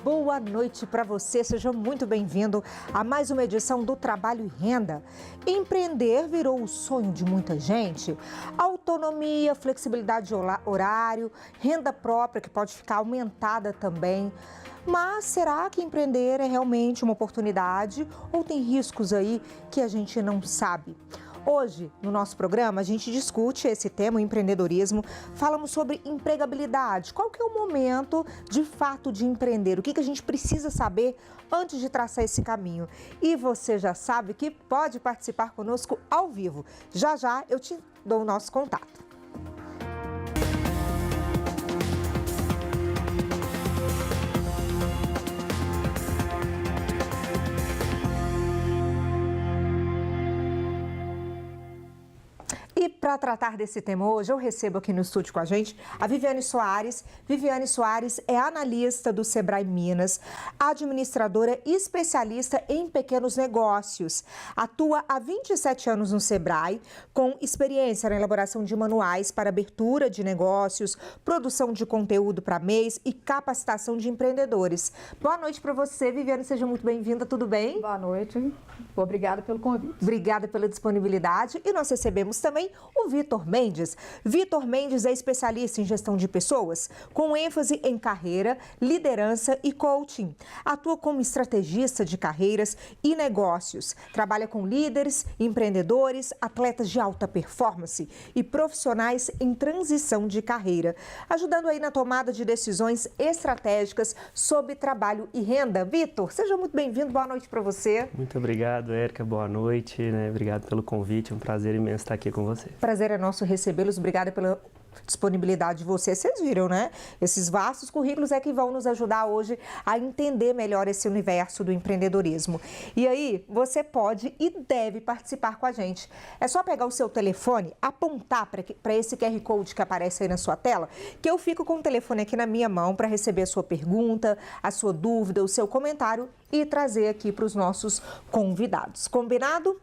boa noite para você. Seja muito bem-vindo a mais uma edição do Trabalho e Renda. Empreender virou o sonho de muita gente. Autonomia, flexibilidade de horário, renda própria que pode ficar aumentada também. Mas será que empreender é realmente uma oportunidade ou tem riscos aí que a gente não sabe? Hoje, no nosso programa, a gente discute esse tema, o empreendedorismo. Falamos sobre empregabilidade. Qual que é o momento, de fato, de empreender? O que a gente precisa saber antes de traçar esse caminho? E você já sabe que pode participar conosco ao vivo. Já já eu te dou o nosso contato. E para tratar desse tema hoje, eu recebo aqui no estúdio com a gente a Viviane Soares. Viviane Soares é analista do Sebrae Minas, administradora e especialista em pequenos negócios. Atua há 27 anos no Sebrae, com experiência na elaboração de manuais para abertura de negócios, produção de conteúdo para MEIs e capacitação de empreendedores. Boa noite para você, Viviane, seja muito bem-vinda, tudo bem? Boa noite, obrigada pelo convite. Obrigada pela disponibilidade e nós recebemos também o Vitor Mendes. Vitor Mendes é especialista em gestão de pessoas, com ênfase em carreira, liderança e coaching. Atua como estrategista de carreiras e negócios. Trabalha com líderes, empreendedores, atletas de alta performance e profissionais em transição de carreira, ajudando aí na tomada de decisões estratégicas sobre trabalho e renda. Vitor, seja muito bem-vindo, boa noite para você. Muito obrigado, Érica, boa noite, Obrigado pelo convite, é um prazer imenso estar aqui com você. Prazer é nosso recebê-los, obrigada pela disponibilidade de vocês. Vocês viram, né? Esses vastos currículos é que vão nos ajudar hoje a entender melhor esse universo do empreendedorismo. E aí, você pode e deve participar com a gente. É só pegar o seu telefone, apontar para esse QR Code que aparece aí na sua tela, que eu fico com o telefone aqui na minha mão para receber a sua pergunta, a sua dúvida, o seu comentário e trazer aqui para os nossos convidados. Combinado?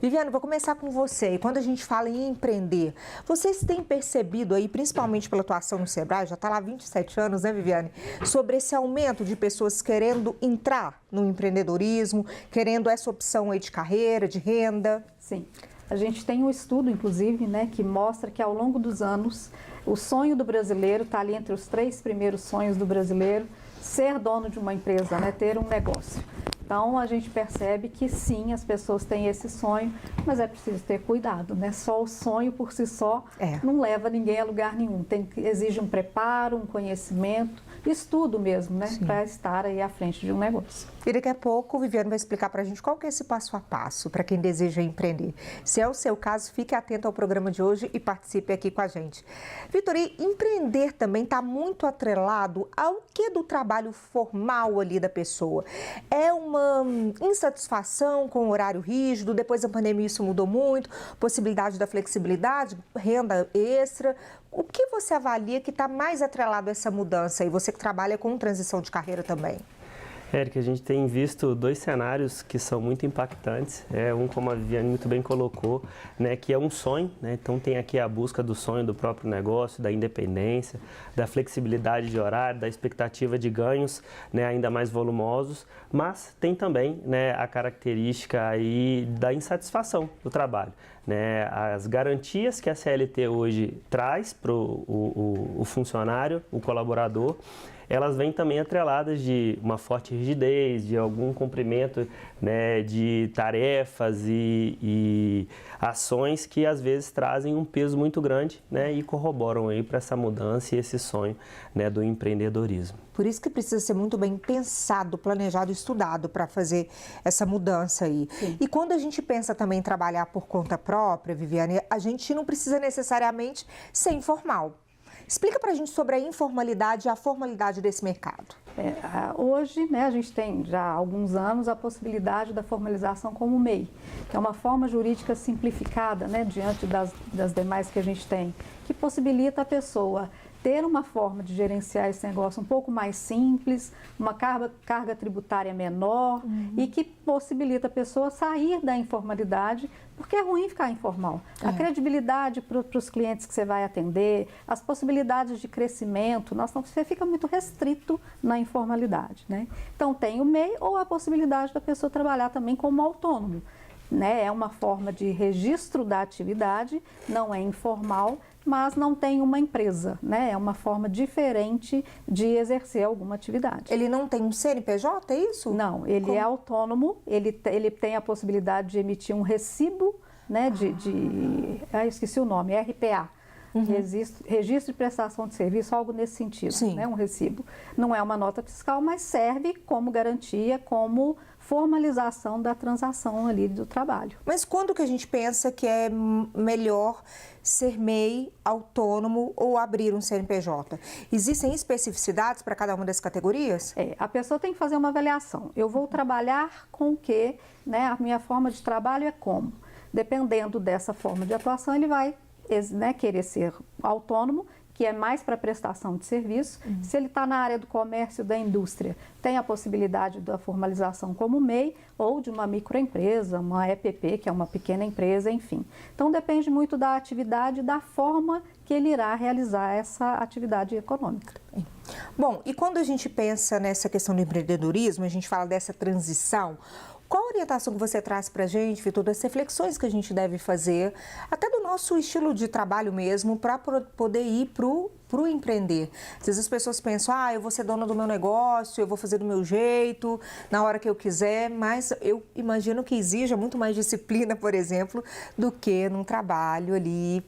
Viviane, vou começar com você. E quando a gente fala em empreender, vocês têm percebido aí, principalmente pela atuação no Sebrae, já está lá há 27 anos, né, Viviane? Sobre esse aumento de pessoas querendo entrar no empreendedorismo, querendo essa opção aí de carreira, de renda? Sim. A gente tem um estudo, inclusive, que mostra que ao longo dos anos, o sonho do brasileiro está ali entre os 3 primeiros sonhos do brasileiro, ser dono de uma empresa, ter um negócio. Então, a gente percebe que sim, as pessoas têm esse sonho, mas é preciso ter cuidado, Só o sonho por si só não leva ninguém a lugar nenhum. Exige um preparo, um conhecimento, estudo mesmo, para estar aí à frente de um negócio. E daqui a pouco o Viviane vai explicar para a gente qual que é esse passo a passo para quem deseja empreender. Se é o seu caso, fique atento ao programa de hoje e participe aqui com a gente. Vitor, e empreender também está muito atrelado ao que do trabalho formal ali da pessoa. É uma insatisfação com o horário rígido, depois da pandemia isso mudou muito, possibilidade da flexibilidade, renda extra. O que você avalia que está mais atrelado a essa mudança? E você que trabalha com transição de carreira também. Érica, a gente tem visto 2 cenários que são muito impactantes. Um, como a Viviane muito bem colocou, que é um sonho. Então, tem aqui a busca do sonho do próprio negócio, da independência, da flexibilidade de horário, da expectativa de ganhos ainda mais volumosos. Mas tem também a característica aí da insatisfação do trabalho. As garantias que a CLT hoje traz para o funcionário, o colaborador, elas vêm também atreladas de uma forte rigidez, de algum cumprimento de tarefas e ações que às vezes trazem um peso muito grande e corroboram aí para essa mudança e esse sonho do empreendedorismo. Por isso que precisa ser muito bem pensado, planejado, estudado para fazer essa mudança aí. Sim. E quando a gente pensa também em trabalhar por conta própria, Viviane, a gente não precisa necessariamente ser informal. Explica para a gente sobre a informalidade e a formalidade desse mercado. Hoje, a gente tem já há alguns anos a possibilidade da formalização como MEI, que é uma forma jurídica simplificada, diante das demais que a gente tem, que possibilita a pessoa ter uma forma de gerenciar esse negócio um pouco mais simples, uma carga tributária menor e que possibilita a pessoa sair da informalidade, porque é ruim ficar informal. A credibilidade para os clientes que você vai atender, as possibilidades de crescimento, você fica muito restrito na informalidade, né? Então tem o MEI ou a possibilidade da pessoa trabalhar também como autônomo. Né? É uma forma de registro da atividade, não é informal, mas não tem uma empresa, né? É uma forma diferente de exercer alguma atividade. Ele não tem um CNPJ, é isso? Não, ele é autônomo, ele tem a possibilidade de emitir um recibo, né? Esqueci o nome, RPA. Registro de prestação de serviço, algo nesse sentido, né? Um recibo. Não é uma nota fiscal, mas serve como garantia, como formalização da transação ali do trabalho. Mas quando que a gente pensa que é melhor ser MEI, autônomo ou abrir um CNPJ? Existem especificidades para cada uma das categorias? A pessoa tem que fazer uma avaliação. Eu vou trabalhar com o quê? Né? A minha forma de trabalho é como? Dependendo dessa forma de atuação, ele vai querer ser autônomo, que é mais para prestação de serviço. Se ele está na área do comércio, da indústria, tem a possibilidade da formalização como MEI ou de uma microempresa, uma EPP, que é uma pequena empresa, enfim. Então, depende muito da atividade e da forma que ele irá realizar essa atividade econômica. Bom, e quando a gente pensa nessa questão do empreendedorismo, a gente fala dessa transição, qual a orientação que você traz para a gente, Vitor, das reflexões que a gente deve fazer, até do nosso estilo de trabalho mesmo, para poder ir para o empreender? Às vezes as pessoas pensam, eu vou ser dona do meu negócio, eu vou fazer do meu jeito, na hora que eu quiser, mas eu imagino que exija muito mais disciplina, por exemplo, do que num trabalho ali,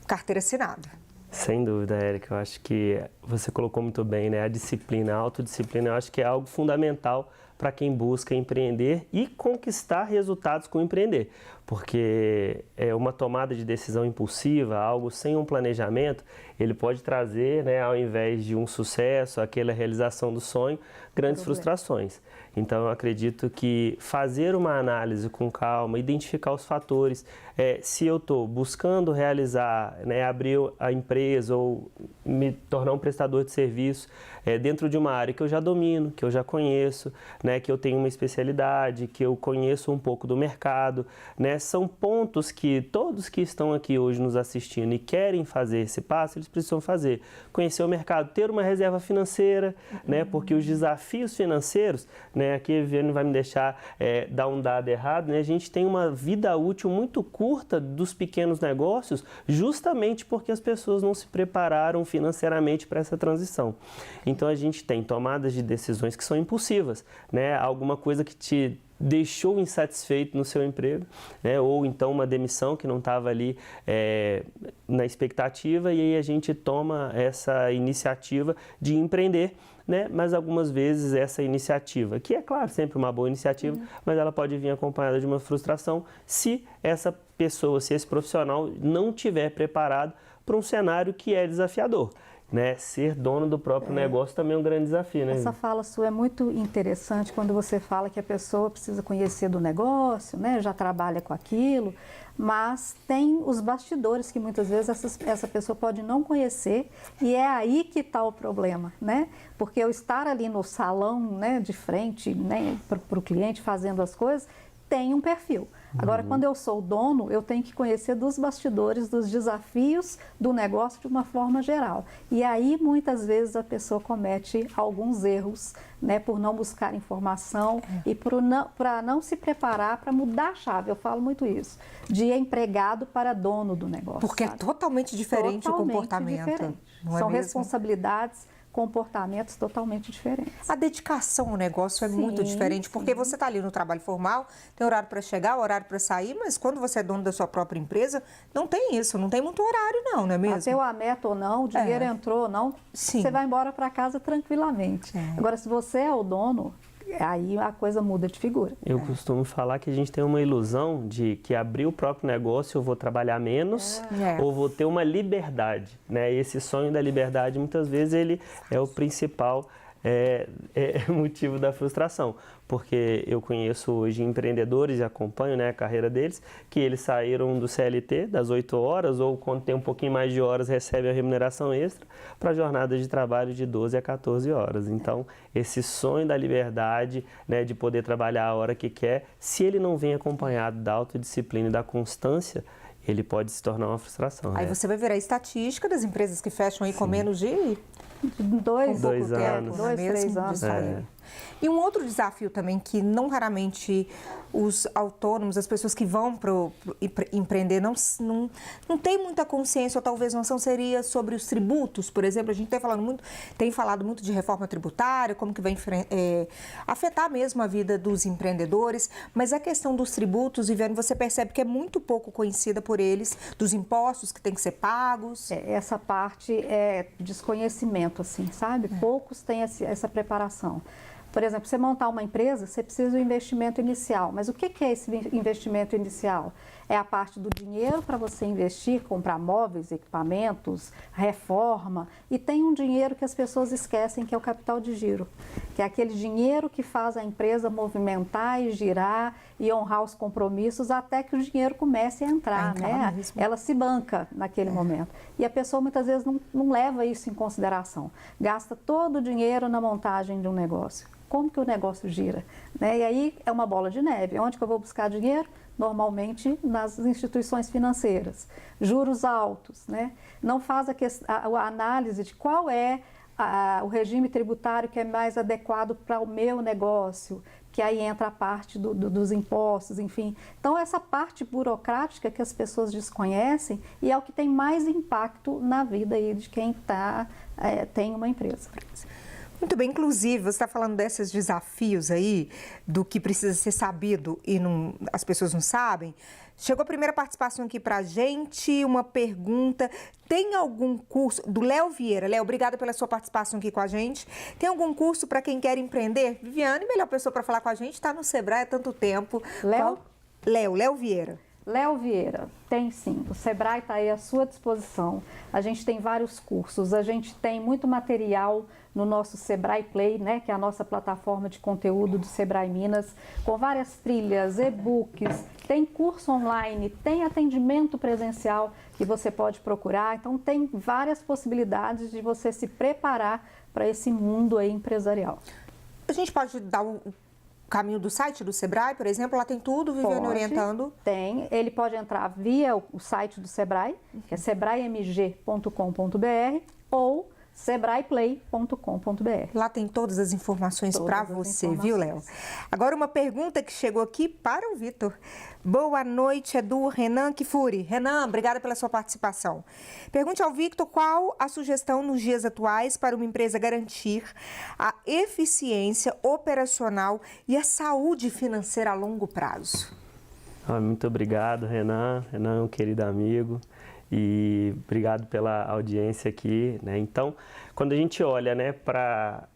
carteira assinada. Sem dúvida, Érica, eu acho que você colocou muito bem, né? A disciplina, a autodisciplina, eu acho que é algo fundamental para quem busca empreender e conquistar resultados com empreender, porque é uma tomada de decisão impulsiva, algo sem um planejamento, ele pode trazer, né, ao invés de um sucesso, aquela realização do sonho, grandes frustrações. Então, eu acredito que fazer uma análise com calma, identificar os fatores, se eu estou buscando realizar, né, abrir a empresa ou me tornar um prestador de serviço dentro de uma área que eu já domino, que eu já conheço, né, que eu tenho uma especialidade, que eu conheço um pouco do mercado, né, são pontos que todos que estão aqui hoje nos assistindo e querem fazer esse passo, eles precisam fazer. Conhecer o mercado, ter uma reserva financeira, né, porque os desafios financeiros, né, aqui a Viviane vai me deixar dar um dado errado, né, a gente tem uma vida útil muito curta dos pequenos negócios, justamente porque as pessoas não se prepararam financeiramente para essa transição. Então a gente tem tomadas de decisões que são impulsivas, né, alguma coisa que te deixou insatisfeito no seu emprego, né? Ou então uma demissão que não estava ali na expectativa, e aí a gente toma essa iniciativa de empreender, né? Mas algumas vezes essa iniciativa, que é claro, sempre uma boa iniciativa, mas ela pode vir acompanhada de uma frustração se essa pessoa, se esse profissional não estiver preparado para um cenário que é desafiador. Né? Ser dono do próprio negócio também é um grande desafio, né? Essa fala sua é muito interessante quando você fala que a pessoa precisa conhecer do negócio, né? Já trabalha com aquilo, mas tem os bastidores que muitas vezes essa pessoa pode não conhecer, e é aí que está o problema, né? Porque eu estar ali no salão, né, de frente, né, para o cliente fazendo as coisas, tem um perfil. Agora, quando eu sou dono, eu tenho que conhecer dos bastidores, dos desafios do negócio de uma forma geral. E aí, muitas vezes, a pessoa comete alguns erros, né, por não buscar informação e para não se preparar para mudar a chave. Eu falo muito isso, de empregado para dono do negócio. Porque sabe? É totalmente diferente o comportamento. Diferente. Não é São mesmo? responsabilidades, comportamentos totalmente diferentes. A dedicação ao negócio é muito diferente, porque você está ali no trabalho formal, tem horário para chegar, horário para sair, mas quando você é dono da sua própria empresa, não tem isso, não tem muito horário não é mesmo? Bateu a meta ou não, o dinheiro entrou ou não, você vai embora para casa tranquilamente. Agora, se você é o dono, aí a coisa muda de figura. Eu costumo falar que a gente tem uma ilusão de que abrir o próprio negócio eu vou trabalhar menos ou vou ter uma liberdade, né? E esse sonho da liberdade, muitas vezes, ele é o principal é motivo da frustração, porque eu conheço hoje empreendedores e acompanho, né, a carreira deles, que eles saíram do CLT das 8 horas ou quando tem um pouquinho mais de horas recebe a remuneração extra para jornada de trabalho de 12 a 14 horas. Então, esse sonho da liberdade, né, de poder trabalhar a hora que quer, se ele não vem acompanhado da autodisciplina e da constância, ele pode se tornar uma frustração. Aí né? você vai ver a estatística das empresas que fecham aí com menos de 2 2 anos. 2, 3 anos. E um outro desafio também que não raramente os autônomos, as pessoas que vão para empreender não tem muita consciência ou talvez noção seria sobre os tributos, por exemplo. A gente tem falado muito de reforma tributária, como que vai afetar mesmo a vida dos empreendedores, mas a questão dos tributos, Viviane, você percebe que é muito pouco conhecida por eles, dos impostos que têm que ser pagos. Essa parte é desconhecimento, assim, sabe? Poucos têm essa preparação. Por exemplo, você montar uma empresa, você precisa do investimento inicial. Mas o que é esse investimento inicial? É a parte do dinheiro para você investir, comprar móveis, equipamentos, reforma. E tem um dinheiro que as pessoas esquecem, que é o capital de giro. Que é aquele dinheiro que faz a empresa movimentar e girar e honrar os compromissos até que o dinheiro comece a entrar, né? Ela se banca naquele momento. E a pessoa muitas vezes não leva isso em consideração. Gasta todo o dinheiro na montagem de um negócio. Como que o negócio gira? Né? E aí é uma bola de neve. Onde que eu vou buscar dinheiro? Normalmente nas instituições financeiras. Juros altos, né? Não faz a análise de qual é o regime tributário que é mais adequado para o meu negócio, que aí entra a parte dos impostos, enfim. Então, essa parte burocrática que as pessoas desconhecem e é o que tem mais impacto na vida aí de quem tem uma empresa. Muito bem, inclusive, você está falando desses desafios aí, do que precisa ser sabido e as pessoas não sabem. Chegou a primeira participação aqui para a gente, uma pergunta. Tem algum curso, do Léo Vieira. Léo, obrigada pela sua participação aqui com a gente. Tem algum curso para quem quer empreender? Viviane, melhor pessoa para falar com a gente, está no Sebrae há tanto tempo. Léo Vieira. Léo Vieira, tem sim. O Sebrae está aí à sua disposição. A gente tem vários cursos, a gente tem muito material no nosso Sebrae Play, né, que é a nossa plataforma de conteúdo do Sebrae Minas, com várias trilhas, e-books, tem curso online, tem atendimento presencial que você pode procurar. Então, tem várias possibilidades de você se preparar para esse mundo aí empresarial. A gente pode dar o caminho do site do Sebrae, por exemplo, lá tem tudo, Viviane orientando? Tem, ele pode entrar via o site do Sebrae, que é sebraemg.com.br ou sebraeplay.com.br. Lá tem todas as informações para você, viu, Léo? Agora uma pergunta que chegou aqui para o Vitor. Boa noite, é do Renan Kifuri. Renan, obrigada pela sua participação. Pergunte ao Victor qual a sugestão nos dias atuais para uma empresa garantir a eficiência operacional e a saúde financeira a longo prazo. Muito obrigado, Renan. Renan é um querido amigo. E obrigado pela audiência aqui, né? Então, quando a gente olha, né, para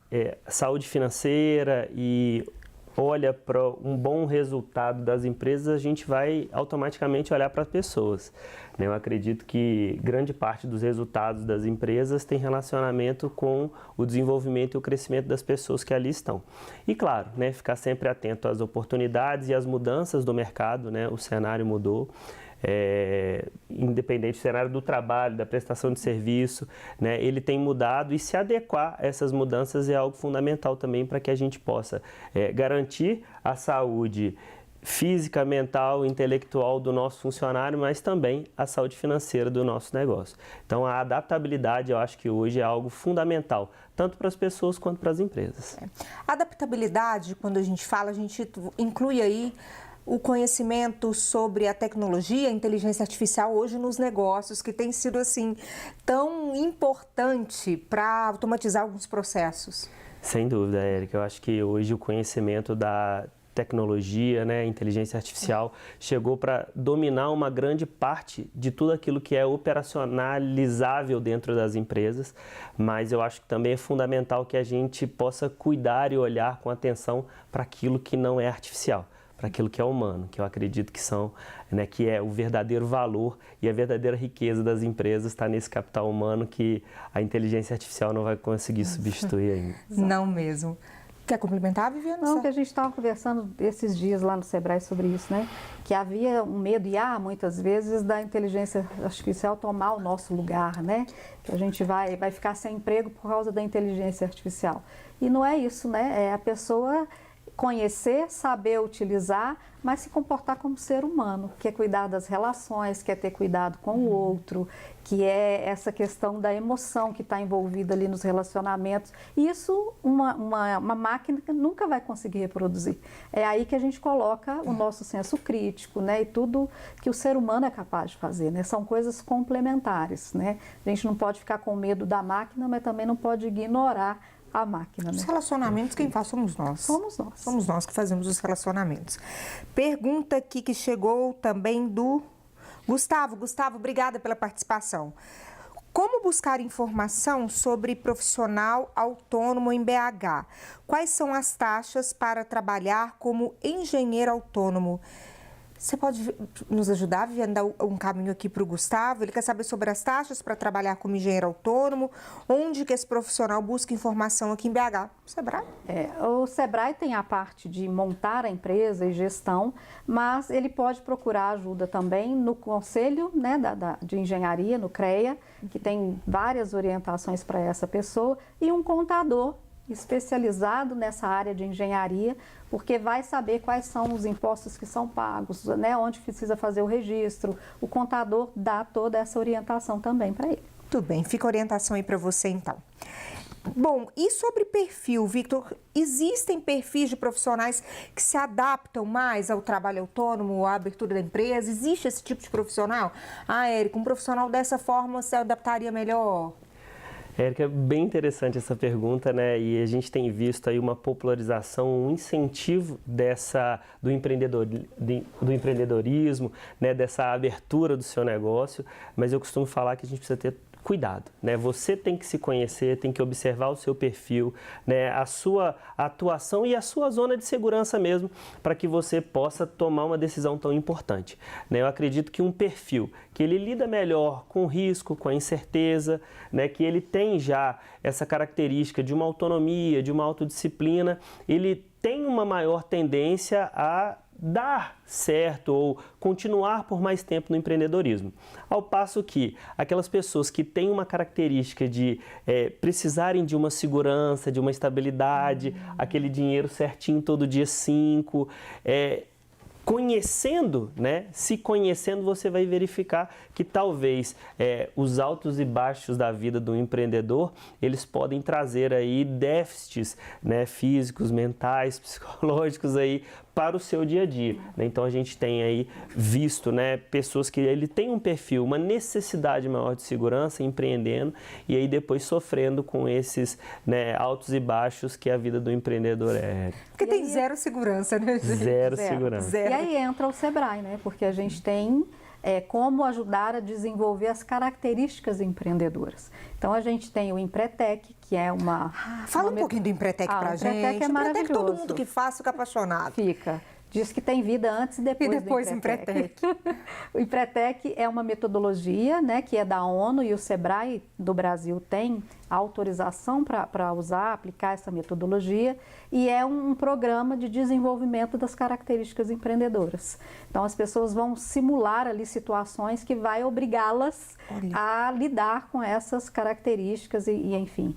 saúde financeira e olha para um bom resultado das empresas, a gente vai automaticamente olhar para as pessoas, né? Eu acredito que grande parte dos resultados das empresas tem relacionamento com o desenvolvimento e o crescimento das pessoas que ali estão. E claro, né, ficar sempre atento às oportunidades e às mudanças do mercado, né? O cenário mudou. Independente do cenário do trabalho, da prestação de serviço, né, ele tem mudado e se adequar a essas mudanças é algo fundamental também para que a gente possa garantir a saúde física, mental, intelectual do nosso funcionário, mas também a saúde financeira do nosso negócio. Então, a adaptabilidade, eu acho que hoje é algo fundamental, tanto para as pessoas quanto para as empresas. Adaptabilidade, quando a gente fala, a gente inclui aí o conhecimento sobre a tecnologia, a inteligência artificial hoje nos negócios, que tem sido assim tão importante para automatizar alguns processos. Sem dúvida, Érica. Eu acho que hoje o conhecimento da tecnologia, né, inteligência artificial, chegou para dominar uma grande parte de tudo aquilo que é operacionalizável dentro das empresas, mas eu acho que também é fundamental que a gente possa cuidar e olhar com atenção para aquilo que não é artificial, para aquilo que é humano, que eu acredito que são, né, que é o verdadeiro valor e a verdadeira riqueza das empresas está nesse capital humano que a inteligência artificial não vai conseguir substituir ainda. Não mesmo. Quer complementar, Viviane? Não, que a gente estava conversando esses dias lá no Sebrae sobre isso, né? Que havia um medo, e há muitas vezes, da inteligência artificial tomar o nosso lugar, né? Que a gente vai ficar sem emprego por causa da inteligência artificial. E não é isso, né? É a pessoa conhecer, saber utilizar, mas se comportar como ser humano, que é cuidar das relações, que é ter cuidado com o outro, que é essa questão da emoção que está envolvida ali nos relacionamentos. Isso uma máquina nunca vai conseguir reproduzir. É aí que a gente coloca o nosso senso crítico, né? E tudo que o ser humano é capaz de fazer, né? São coisas complementares, né? A gente não pode ficar com medo da máquina, mas também não pode ignorar a máquina, né? Os relacionamentos, quem faz somos nós. Somos nós. Somos nós que fazemos os relacionamentos. Pergunta aqui que chegou também do Gustavo. Gustavo, obrigada pela participação. Como buscar informação sobre profissional autônomo em BH? Quais são as taxas para trabalhar como engenheiro autônomo? Você pode nos ajudar, Viviane, dar um caminho aqui para o Gustavo? Ele quer saber sobre as taxas para trabalhar como engenheiro autônomo, onde que esse profissional busca informação aqui em BH? O Sebrae? O Sebrae tem a parte de montar a empresa e gestão, mas ele pode procurar ajuda também no Conselho, né, de Engenharia, no CREA, que tem várias orientações para essa pessoa, e um contador especializado nessa área de engenharia, porque vai saber quais são os impostos que são pagos, né, onde precisa fazer o registro. O contador dá toda essa orientação também para ele. Tudo bem, fica a orientação aí para você então. Bom, e sobre perfil, Victor, existem perfis de profissionais que se adaptam mais ao trabalho autônomo, à abertura da empresa? Existe esse tipo de profissional? Ah, Érica, um profissional dessa forma se adaptaria melhor? Érica, bem interessante essa pergunta, né? E a gente tem visto aí uma popularização, um incentivo do empreendedorismo, né? Dessa abertura do seu negócio, mas eu costumo falar que a gente precisa ter cuidado, né? Você tem que se conhecer, tem que observar o seu perfil, né? A sua atuação e a sua zona de segurança mesmo, para que você possa tomar uma decisão tão importante, né? Eu acredito que um perfil que ele lida melhor com o risco, com a incerteza, né? Que ele tem já essa característica de uma autonomia, de uma autodisciplina, ele tem uma maior tendência a dar certo ou continuar por mais tempo no empreendedorismo. Ao passo que aquelas pessoas que têm uma característica de precisarem de uma segurança, de uma estabilidade, aquele dinheiro certinho todo dia 5, conhecendo, né? Se conhecendo, você vai verificar que talvez os altos e baixos da vida do empreendedor, eles podem trazer aí déficits, né? Físicos, mentais, psicológicos aí para o seu dia a dia, né? Então a gente tem aí visto, né, pessoas que ele tem um perfil, uma necessidade maior de segurança empreendendo e aí depois sofrendo com esses, né, altos e baixos que a vida do empreendedor é. Porque tem zero segurança, né? Zero segurança. Zero. E aí entra o Sebrae, né? Porque a gente tem como ajudar a desenvolver as características empreendedoras. Então, a gente tem o Empretec, que é uma... Fala um pouquinho do Empretec pra gente. O Empretec é maravilhoso. Empretec, todo mundo que faz fica apaixonado. Fica. Diz que tem vida antes e depois do Empretec. O Empretec é uma metodologia, né, que é da ONU, e o Sebrae do Brasil tem autorização para usar, aplicar essa metodologia, e é um programa de desenvolvimento das características empreendedoras. Então, as pessoas vão simular ali situações que vai obrigá-las a lidar com essas características e enfim.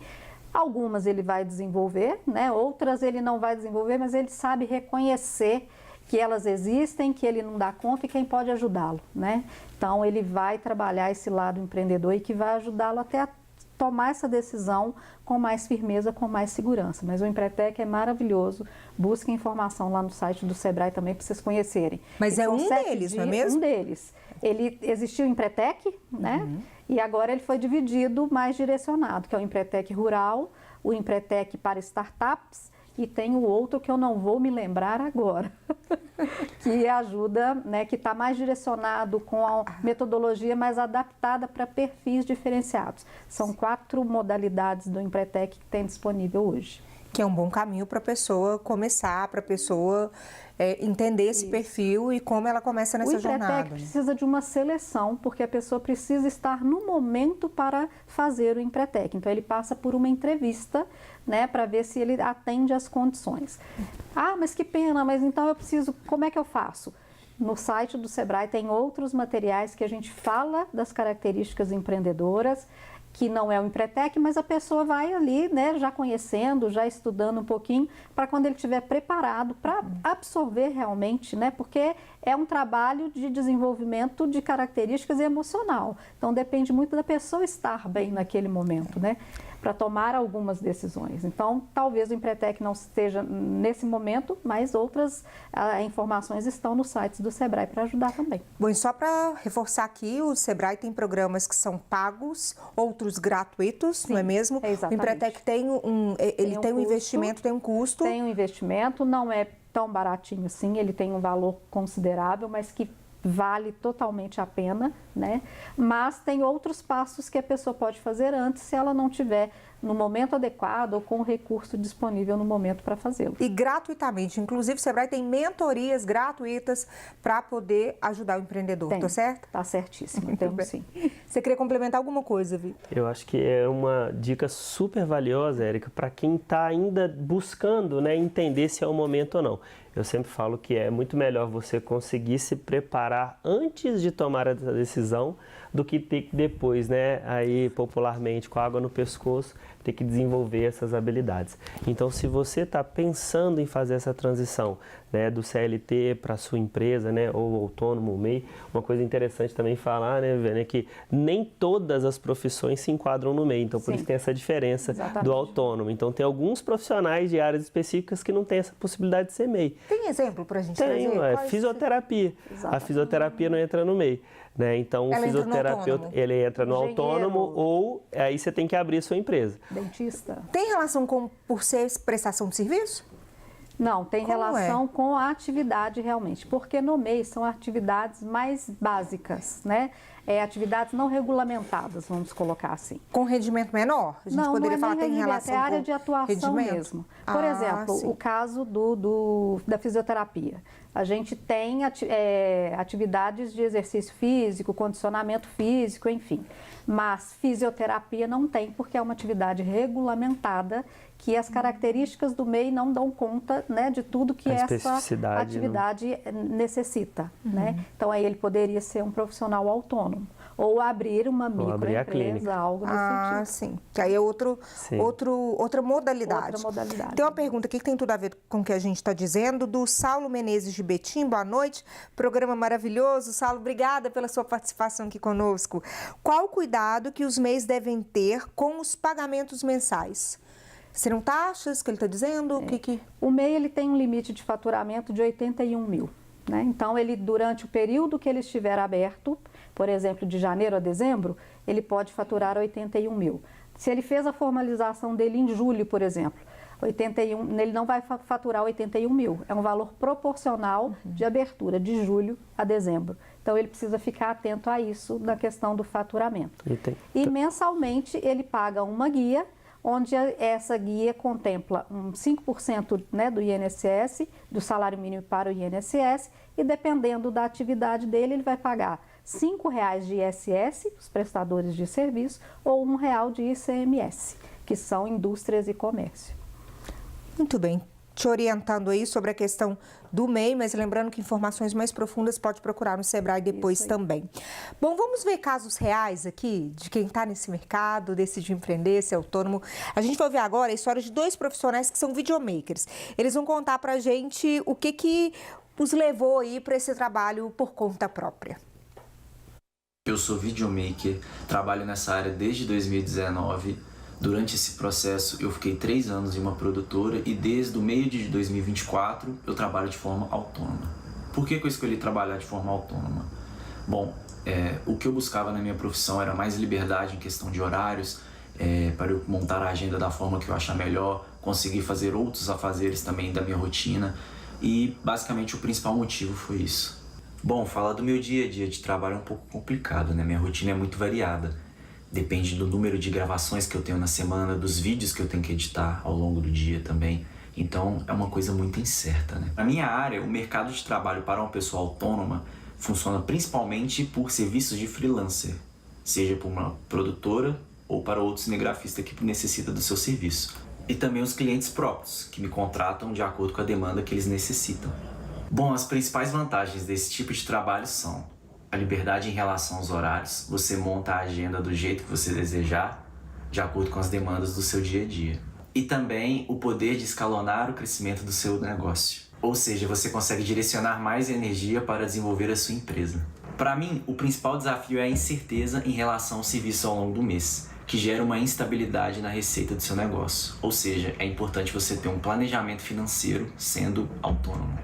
Algumas ele vai desenvolver, né? Outras ele não vai desenvolver, mas ele sabe reconhecer que elas existem, que ele não dá conta e quem pode ajudá-lo, né? Então, ele vai trabalhar esse lado empreendedor e que vai ajudá-lo até a tomar essa decisão com mais firmeza, com mais segurança. Mas o Empretec é maravilhoso. Busquem informação lá no site do Sebrae também para vocês conhecerem. Mas é um deles, não é mesmo? Um deles. Ele existiu o Empretec, né? E agora ele foi dividido, mais direcionado, que é o Empretec Rural, o Empretec para startups e tem o outro que eu não vou me lembrar agora, que ajuda, né, que está mais direcionado com a metodologia mais adaptada para perfis diferenciados. São 4 modalidades do Empretec que tem disponível hoje. Que é um bom caminho para a pessoa começar, para a pessoa entender esse perfil e como ela começa nessa jornada. O Empretec precisa de uma seleção, porque a pessoa precisa estar no momento para fazer o Empretec. Então, ele passa por uma entrevista, né, para ver se ele atende às condições. Ah, mas que pena, mas então eu preciso, como é que eu faço? No site do Sebrae tem outros materiais que a gente fala das características empreendedoras, que não é o Empretec, mas a pessoa vai ali, né, já conhecendo, já estudando um pouquinho, para quando ele estiver preparado para absorver realmente, né, porque é um trabalho de desenvolvimento de características emocional. Então, depende muito da pessoa estar bem naquele momento, né, para tomar algumas decisões. Então, talvez o Empretec não esteja nesse momento, mas outras informações estão nos sites do Sebrae para ajudar também. Bom, e só para reforçar aqui, o Sebrae tem programas que são pagos, outros gratuitos, Sim, não é mesmo? exatamente. O Empretec tem um investimento, tem um custo. Tem um investimento, não é tão baratinho assim, ele tem um valor considerável, mas que vale totalmente a pena, né? Mas tem outros passos que a pessoa pode fazer antes, se ela não tiver no momento adequado ou com o recurso disponível no momento para fazê-lo. E gratuitamente, inclusive o Sebrae tem mentorias gratuitas para poder ajudar o empreendedor, tá certo? Tá certíssimo, temos sim. Você queria complementar alguma coisa, Vi? Eu acho que é uma dica super valiosa, Érica, para quem está ainda buscando, né, entender se é o momento ou não. Eu sempre falo que é muito melhor você conseguir se preparar antes de tomar essa decisão do que ter que depois, né, aí popularmente com a água no pescoço, ter que desenvolver essas habilidades. Então, se você está pensando em fazer essa transição, né, do CLT para a sua empresa, né, ou autônomo, ou MEI, uma coisa interessante também falar, né, Viviane, é que nem todas as profissões se enquadram no MEI, então por isso tem essa diferença do autônomo. Então, tem alguns profissionais de áreas específicas que não têm essa possibilidade de ser MEI. Tem exemplo para a gente trazer? Tem, fisioterapia. Exatamente. A fisioterapia não entra no MEI. Né? Então, ela o fisioterapeuta, ele entra no autônomo ou aí você tem que abrir a sua empresa. Dentista. Tem relação com por ser prestação de serviço? Não, tem relação com a atividade realmente, porque no MEI são atividades mais básicas, né? Atividades não regulamentadas, vamos colocar assim. Com rendimento menor? A gente não, poderia não é falar nem tem relação é área com de atuação rendimento? mesmo. Por exemplo, o caso da fisioterapia. A gente tem atividades de exercício físico, condicionamento físico, enfim. Mas fisioterapia não tem, porque é uma atividade regulamentada que as características do MEI não dão conta, né, de tudo que essa atividade necessita. Né? Então, aí ele poderia ser um profissional autônomo. Ou abrir uma microempresa, algo nesse sentido. Ah, sim. Que aí é outra modalidade. Outra modalidade. Tem uma pergunta aqui que tem tudo a ver com o que a gente está dizendo, do Saulo Menezes de Betim. Boa noite. Programa maravilhoso. Saulo, obrigada pela sua participação aqui conosco. Qual o cuidado que os MEIs devem ter com os pagamentos mensais? Serão taxas que ele está dizendo? O MEI ele tem um limite de faturamento de 81 mil. Né? Então, ele durante o período que ele estiver aberto, por exemplo, de janeiro a dezembro, ele pode faturar 81 mil. Se ele fez a formalização dele em julho, por exemplo, ele não vai faturar 81 mil. É um valor proporcional de abertura de julho a dezembro. Então, ele precisa ficar atento a isso na questão do faturamento. E mensalmente, ele paga uma guia, onde essa guia contempla 5%, né, do INSS, do salário mínimo para o INSS, e dependendo da atividade dele, ele vai pagar R$ 5,00 de ISS, os prestadores de serviço, ou R$ 1,00 de ICMS, que são indústrias e comércio. Muito bem. Te orientando aí sobre a questão do MEI, mas lembrando que informações mais profundas pode procurar no Sebrae depois também. Bom, vamos ver casos reais aqui de quem está nesse mercado, decide empreender, ser autônomo. A gente vai ver agora a história de dois profissionais que são videomakers. Eles vão contar pra gente o que os levou aí para esse trabalho por conta própria. Eu sou videomaker, trabalho nessa área desde 2019. Durante esse processo, eu fiquei 3 anos em uma produtora e desde o meio de 2024 eu trabalho de forma autônoma. Por que eu escolhi trabalhar de forma autônoma? Bom, o que eu buscava na minha profissão era mais liberdade em questão de horários, para eu montar a agenda da forma que eu achar melhor, conseguir fazer outros afazeres também da minha rotina e basicamente o principal motivo foi isso. Bom, falar do meu dia a dia de trabalho é um pouco complicado, né? Minha rotina é muito variada. depende do número de gravações que eu tenho na semana, dos vídeos que eu tenho que editar ao longo do dia também. Então é uma coisa muito incerta, né? Na minha área, o mercado de trabalho para uma pessoa autônoma funciona principalmente por serviços de freelancer, seja por uma produtora ou para outro cinegrafista que necessita do seu serviço. E também os clientes próprios, que me contratam de acordo com a demanda que eles necessitam. Bom, as principais vantagens desse tipo de trabalho são a liberdade em relação aos horários, você monta a agenda do jeito que você desejar, de acordo com as demandas do seu dia a dia. E também o poder de escalonar o crescimento do seu negócio. Ou seja, você consegue direcionar mais energia para desenvolver a sua empresa. Para mim, o principal desafio é a incerteza em relação ao serviço ao longo do mês, que gera uma instabilidade na receita do seu negócio. Ou seja, é importante você ter um planejamento financeiro sendo autônomo.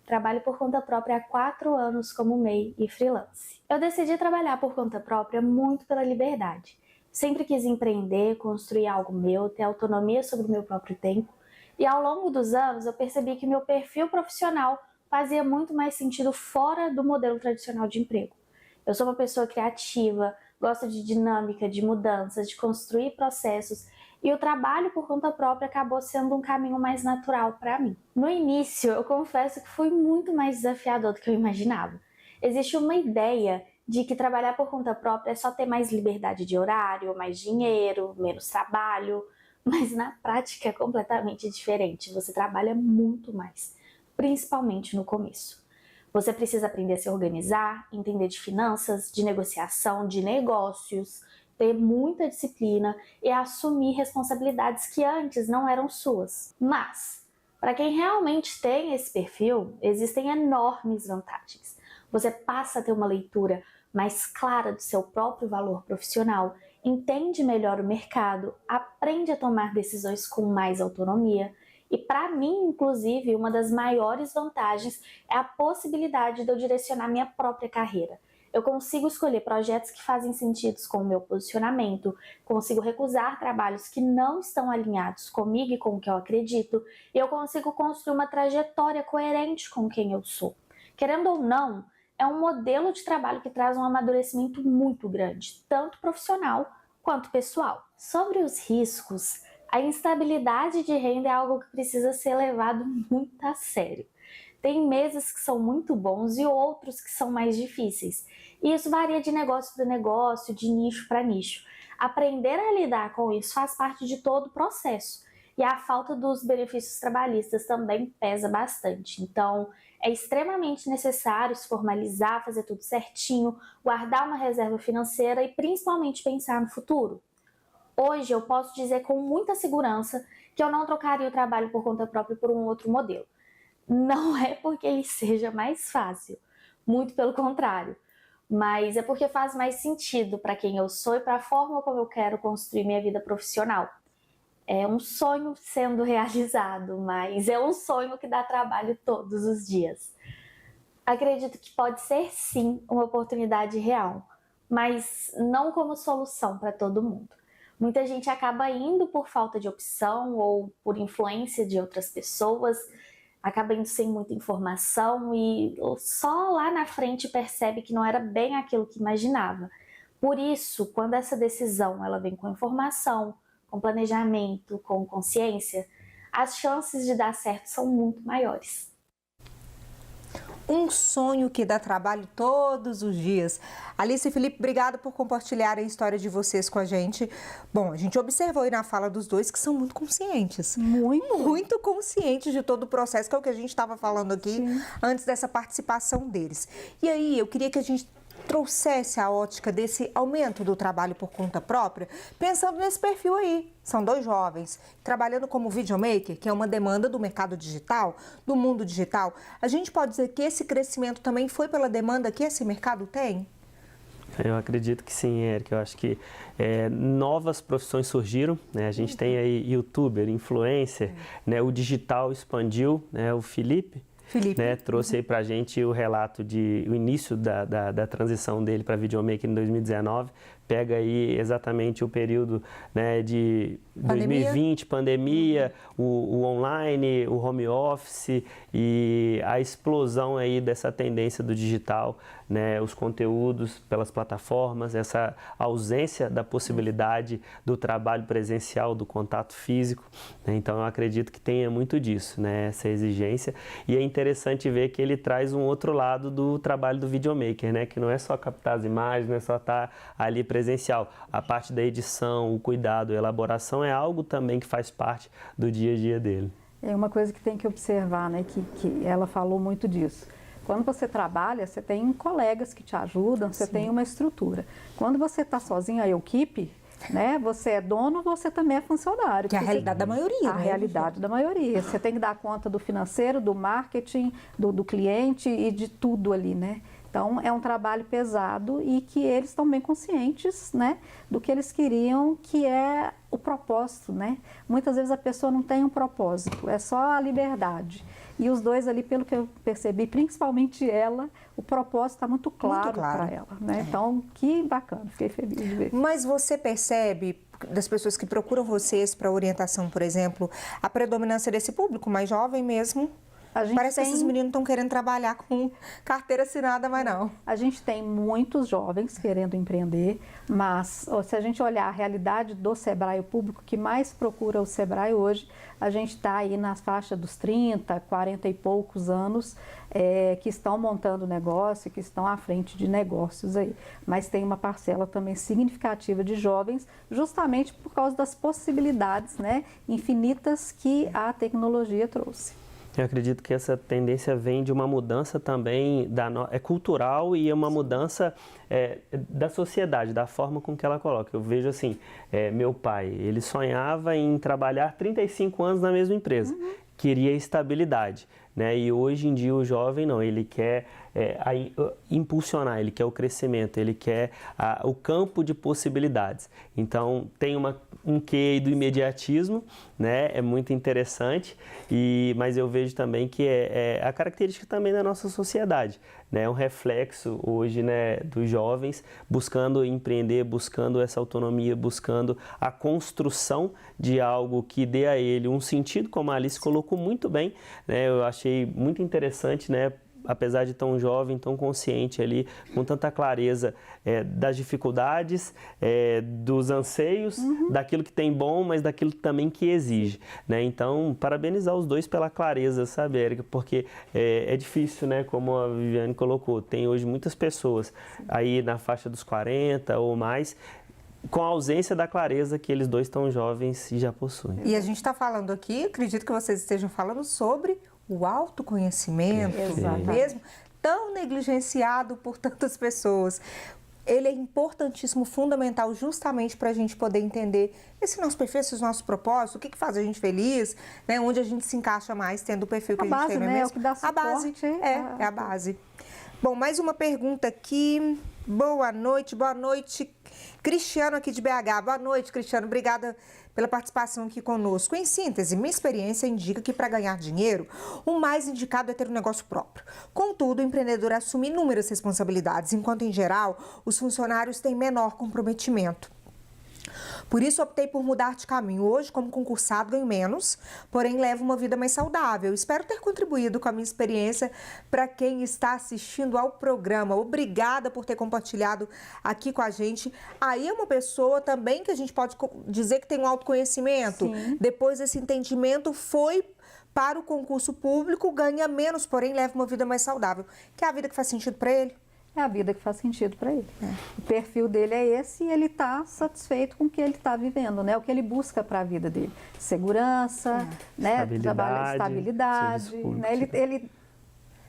Trabalho por conta própria há 4 anos como MEI e freelance. Eu decidi trabalhar por conta própria muito pela liberdade. Sempre quis empreender, construir algo meu, ter autonomia sobre o meu próprio tempo. E ao longo dos anos eu percebi que meu perfil profissional fazia muito mais sentido fora do modelo tradicional de emprego. Eu sou uma pessoa criativa, gosto de dinâmica, de mudanças, de construir processos, e o trabalho por conta própria acabou sendo um caminho mais natural para mim. No início, eu confesso que foi muito mais desafiador do que eu imaginava. Existe uma ideia de que trabalhar por conta própria é só ter mais liberdade de horário, mais dinheiro, menos trabalho, mas na prática é completamente diferente. Você trabalha muito mais, principalmente no começo. Você precisa aprender a se organizar, entender de finanças, de negociação, de negócios, ter muita disciplina e assumir responsabilidades que antes não eram suas. Mas, para quem realmente tem esse perfil, existem enormes vantagens. Você passa a ter uma leitura mais clara do seu próprio valor profissional, entende melhor o mercado, aprende a tomar decisões com mais autonomia. E para mim, inclusive, uma das maiores vantagens é a possibilidade de eu direcionar minha própria carreira. Eu consigo escolher projetos que fazem sentido com o meu posicionamento, consigo recusar trabalhos que não estão alinhados comigo e com o que eu acredito, e eu consigo construir uma trajetória coerente com quem eu sou. Querendo ou não, é um modelo de trabalho que traz um amadurecimento muito grande, tanto profissional quanto pessoal. Sobre os riscos, a instabilidade de renda é algo que precisa ser levado muito a sério. Tem meses que são muito bons e outros que são mais difíceis. E isso varia de negócio para negócio, de nicho para nicho. Aprender a lidar com isso faz parte de todo o processo. E a falta dos benefícios trabalhistas também pesa bastante. Então, é extremamente necessário se formalizar, fazer tudo certinho, guardar uma reserva financeira e principalmente pensar no futuro. Hoje eu posso dizer com muita segurança que eu não trocaria o trabalho por conta própria por um outro modelo. Não é porque ele seja mais fácil, muito pelo contrário, mas é porque faz mais sentido para quem eu sou e para a forma como eu quero construir minha vida profissional. É um sonho sendo realizado, mas é um sonho que dá trabalho todos os dias. Acredito que pode ser sim uma oportunidade real, mas não como solução para todo mundo. Muita gente acaba indo por falta de opção ou por influência de outras pessoas, acaba indo sem muita informação e só lá na frente percebe que não era bem aquilo que imaginava. Por isso, quando essa decisão ela vem com informação, com planejamento, com consciência, as chances de dar certo são muito maiores. Um sonho que dá trabalho todos os dias. Alice e Felipe, obrigado por compartilhar a história de vocês com a gente. Bom, a gente observou aí na fala dos dois que são muito conscientes. Muito conscientes de todo o processo, que é o que a gente estava falando aqui antes dessa participação deles. E aí, eu queria que a gente trouxesse a ótica desse aumento do trabalho por conta própria, pensando nesse perfil aí. São 2 jovens trabalhando como videomaker, que é uma demanda do mercado digital, do mundo digital. A gente pode dizer que esse crescimento também foi pela demanda que esse mercado tem? Eu acredito que sim, Eric. Eu acho que novas profissões surgiram, né? A gente tem aí youtuber, influencer, né? O digital expandiu, né? O Felipe, né, trouxe aí pra gente o relato o início da transição dele para videomaker em 2019, pega aí exatamente o período, né, de 2020, pandemia, o online, o home office e a explosão aí dessa tendência do digital, né, os conteúdos pelas plataformas, essa ausência da possibilidade do trabalho presencial, do contato físico, né? Então eu acredito que tenha muito disso, né, essa exigência, e é interessante ver que ele traz um outro lado do trabalho do videomaker, né, que não é só captar as imagens, não é só estar ali presencial, a parte da edição, o cuidado, a elaboração é algo também que faz parte do dia a dia dele. É uma coisa que tem que observar, né, que ela falou muito disso. Quando você trabalha, você tem colegas que te ajudam, você tem uma estrutura. Quando você está sozinho, a equipe, né, você é dono, você também é funcionário. Que é a realidade da maioria, A realidade da maioria. Você tem que dar conta do financeiro, do marketing, do cliente e de tudo ali, né? Então, é um trabalho pesado e que eles estão bem conscientes, né, do que eles queriam, que é o propósito, né? Muitas vezes a pessoa não tem um propósito, é só a liberdade. E os dois ali, pelo que eu percebi, principalmente ela, o propósito está muito claro para ela, né? Então, que bacana, fiquei feliz de ver. Mas você percebe, das pessoas que procuram vocês para orientação, por exemplo, a predominância desse público mais jovem mesmo? Parece que esses meninos estão querendo trabalhar com carteira assinada, mas não. A gente tem muitos jovens querendo empreender, mas se a gente olhar a realidade do Sebrae, o público que mais procura o Sebrae hoje, a gente está aí na faixa dos 30, 40 e poucos anos, que estão montando negócio, que estão à frente de negócios aí. Mas tem uma parcela também significativa de jovens, justamente por causa das possibilidades, né, infinitas que a tecnologia trouxe. Eu acredito que essa tendência vem de uma mudança também cultural e uma mudança da sociedade, da forma com que ela coloca. Eu vejo assim, meu pai, ele sonhava em trabalhar 35 anos na mesma empresa, queria estabilidade, né? E hoje em dia o jovem não, ele quer impulsionar, ele quer o crescimento, ele quer o campo de possibilidades. Então tem um quê do imediatismo, né? É muito interessante, mas eu vejo também que é a característica também da nossa sociedade, né? É um reflexo hoje, né, dos jovens buscando empreender, buscando essa autonomia, buscando a construção de algo que dê a ele um sentido, como a Alice colocou muito bem, né? Eu achei muito interessante, né? Apesar de tão jovem, tão consciente ali, com tanta clareza das dificuldades, dos anseios, daquilo que tem bom, mas daquilo também que exige, né? Então, parabenizar os dois pela clareza, sabe, Érica? Porque é difícil, né? Como a Viviane colocou, tem hoje muitas pessoas aí na faixa dos 40 ou mais, com a ausência da clareza que eles dois tão jovens já possuem. E a gente está falando aqui, acredito que vocês estejam falando sobre o autoconhecimento, mesmo tão negligenciado por tantas pessoas. Ele é importantíssimo, fundamental, justamente para a gente poder entender esse nosso perfil, esse nosso propósito, o que faz a gente feliz, né? Onde a gente se encaixa mais tendo o perfil que a gente tem, não é mesmo? É o que dá suporte, a base, é a base. Bom, mais uma pergunta aqui. Boa noite, Cristiano aqui de BH. Boa noite, Cristiano. Obrigada pela participação aqui conosco. Em síntese, minha experiência indica que para ganhar dinheiro, o mais indicado é ter um negócio próprio. Contudo, o empreendedor assume inúmeras responsabilidades, enquanto, em geral, os funcionários têm menor comprometimento. Por isso, optei por mudar de caminho. Hoje, como concursado, ganho menos, porém levo uma vida mais saudável. Espero ter contribuído com a minha experiência para quem está assistindo ao programa. Obrigada por ter compartilhado aqui com a gente. Aí é uma pessoa também que a gente pode dizer que tem um autoconhecimento. Sim. Depois desse entendimento, foi para o concurso público, ganha menos, porém leva uma vida mais saudável. Que é a vida que faz sentido para ele? É a vida que faz sentido para ele. O perfil dele é esse e ele está satisfeito com o que ele está vivendo, né? O que ele busca para a vida dele. Segurança, né? Estabilidade. Né? Ele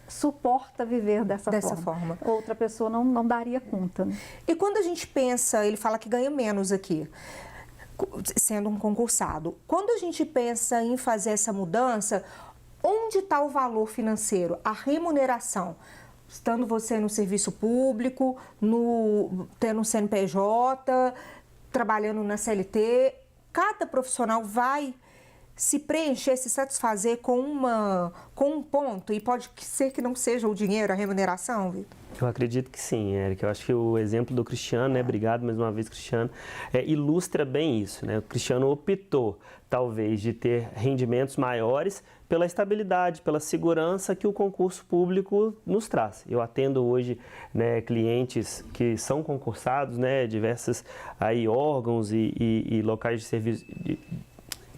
suporta viver dessa forma. Outra pessoa não daria conta. Né? E quando a gente pensa, ele fala que ganha menos aqui, sendo um concursado. Quando a gente pensa em fazer essa mudança, onde está o valor financeiro, a remuneração? Estando você no serviço público, tendo um CNPJ, trabalhando na CLT, cada profissional vai se preencher, se satisfazer com um ponto, e pode ser que não seja o dinheiro, a remuneração, Vitor? Eu acredito que sim, Érica. Eu acho que o exemplo do Cristiano, né? Obrigado mais uma vez, Cristiano, ilustra bem isso, né? O Cristiano optou, talvez, de ter rendimentos maiores pela estabilidade, pela segurança que o concurso público nos traz. Eu atendo hoje, né, clientes que são concursados, né, diversos aí órgãos e locais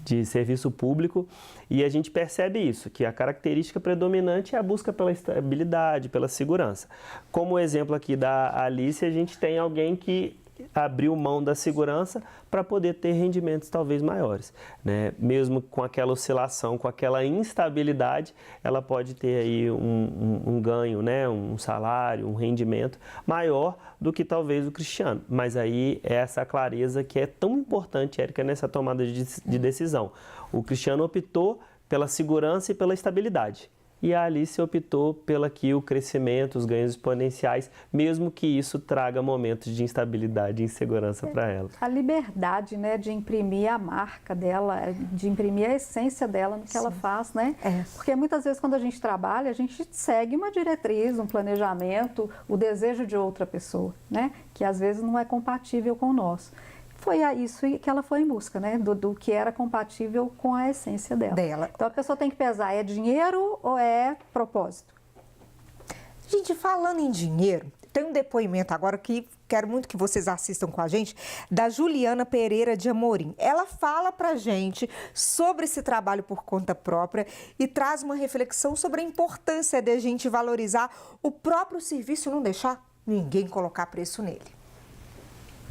de serviço público, e a gente percebe isso, que a característica predominante é a busca pela estabilidade, pela segurança. Como exemplo aqui da Alice, a gente tem alguém que abriu mão da segurança para poder ter rendimentos talvez maiores, né? Mesmo com aquela oscilação, com aquela instabilidade, ela pode ter aí um ganho, né? Um salário, um rendimento maior do que talvez o Cristiano. Mas aí é essa clareza que é tão importante, Érica, nessa tomada de decisão. O Cristiano optou pela segurança e pela estabilidade. E a Alice optou pelo o crescimento, os ganhos exponenciais, mesmo que isso traga momentos de instabilidade e insegurança para ela. A liberdade, né, de imprimir a marca dela, de imprimir a essência dela no que ela faz, né? Porque muitas vezes quando a gente trabalha, a gente segue uma diretriz, um planejamento, o desejo de outra pessoa, né? Que às vezes não é compatível com o nosso. Foi isso que ela foi em busca, né? Do que era compatível com a essência dela. Então a pessoa tem que pesar, é dinheiro ou é propósito? Gente, falando em dinheiro, tem um depoimento agora que quero muito que vocês assistam com a gente, da Juliana Pereira de Amorim. Ela fala pra gente sobre esse trabalho por conta própria e traz uma reflexão sobre a importância de a gente valorizar o próprio serviço e não deixar ninguém colocar preço nele.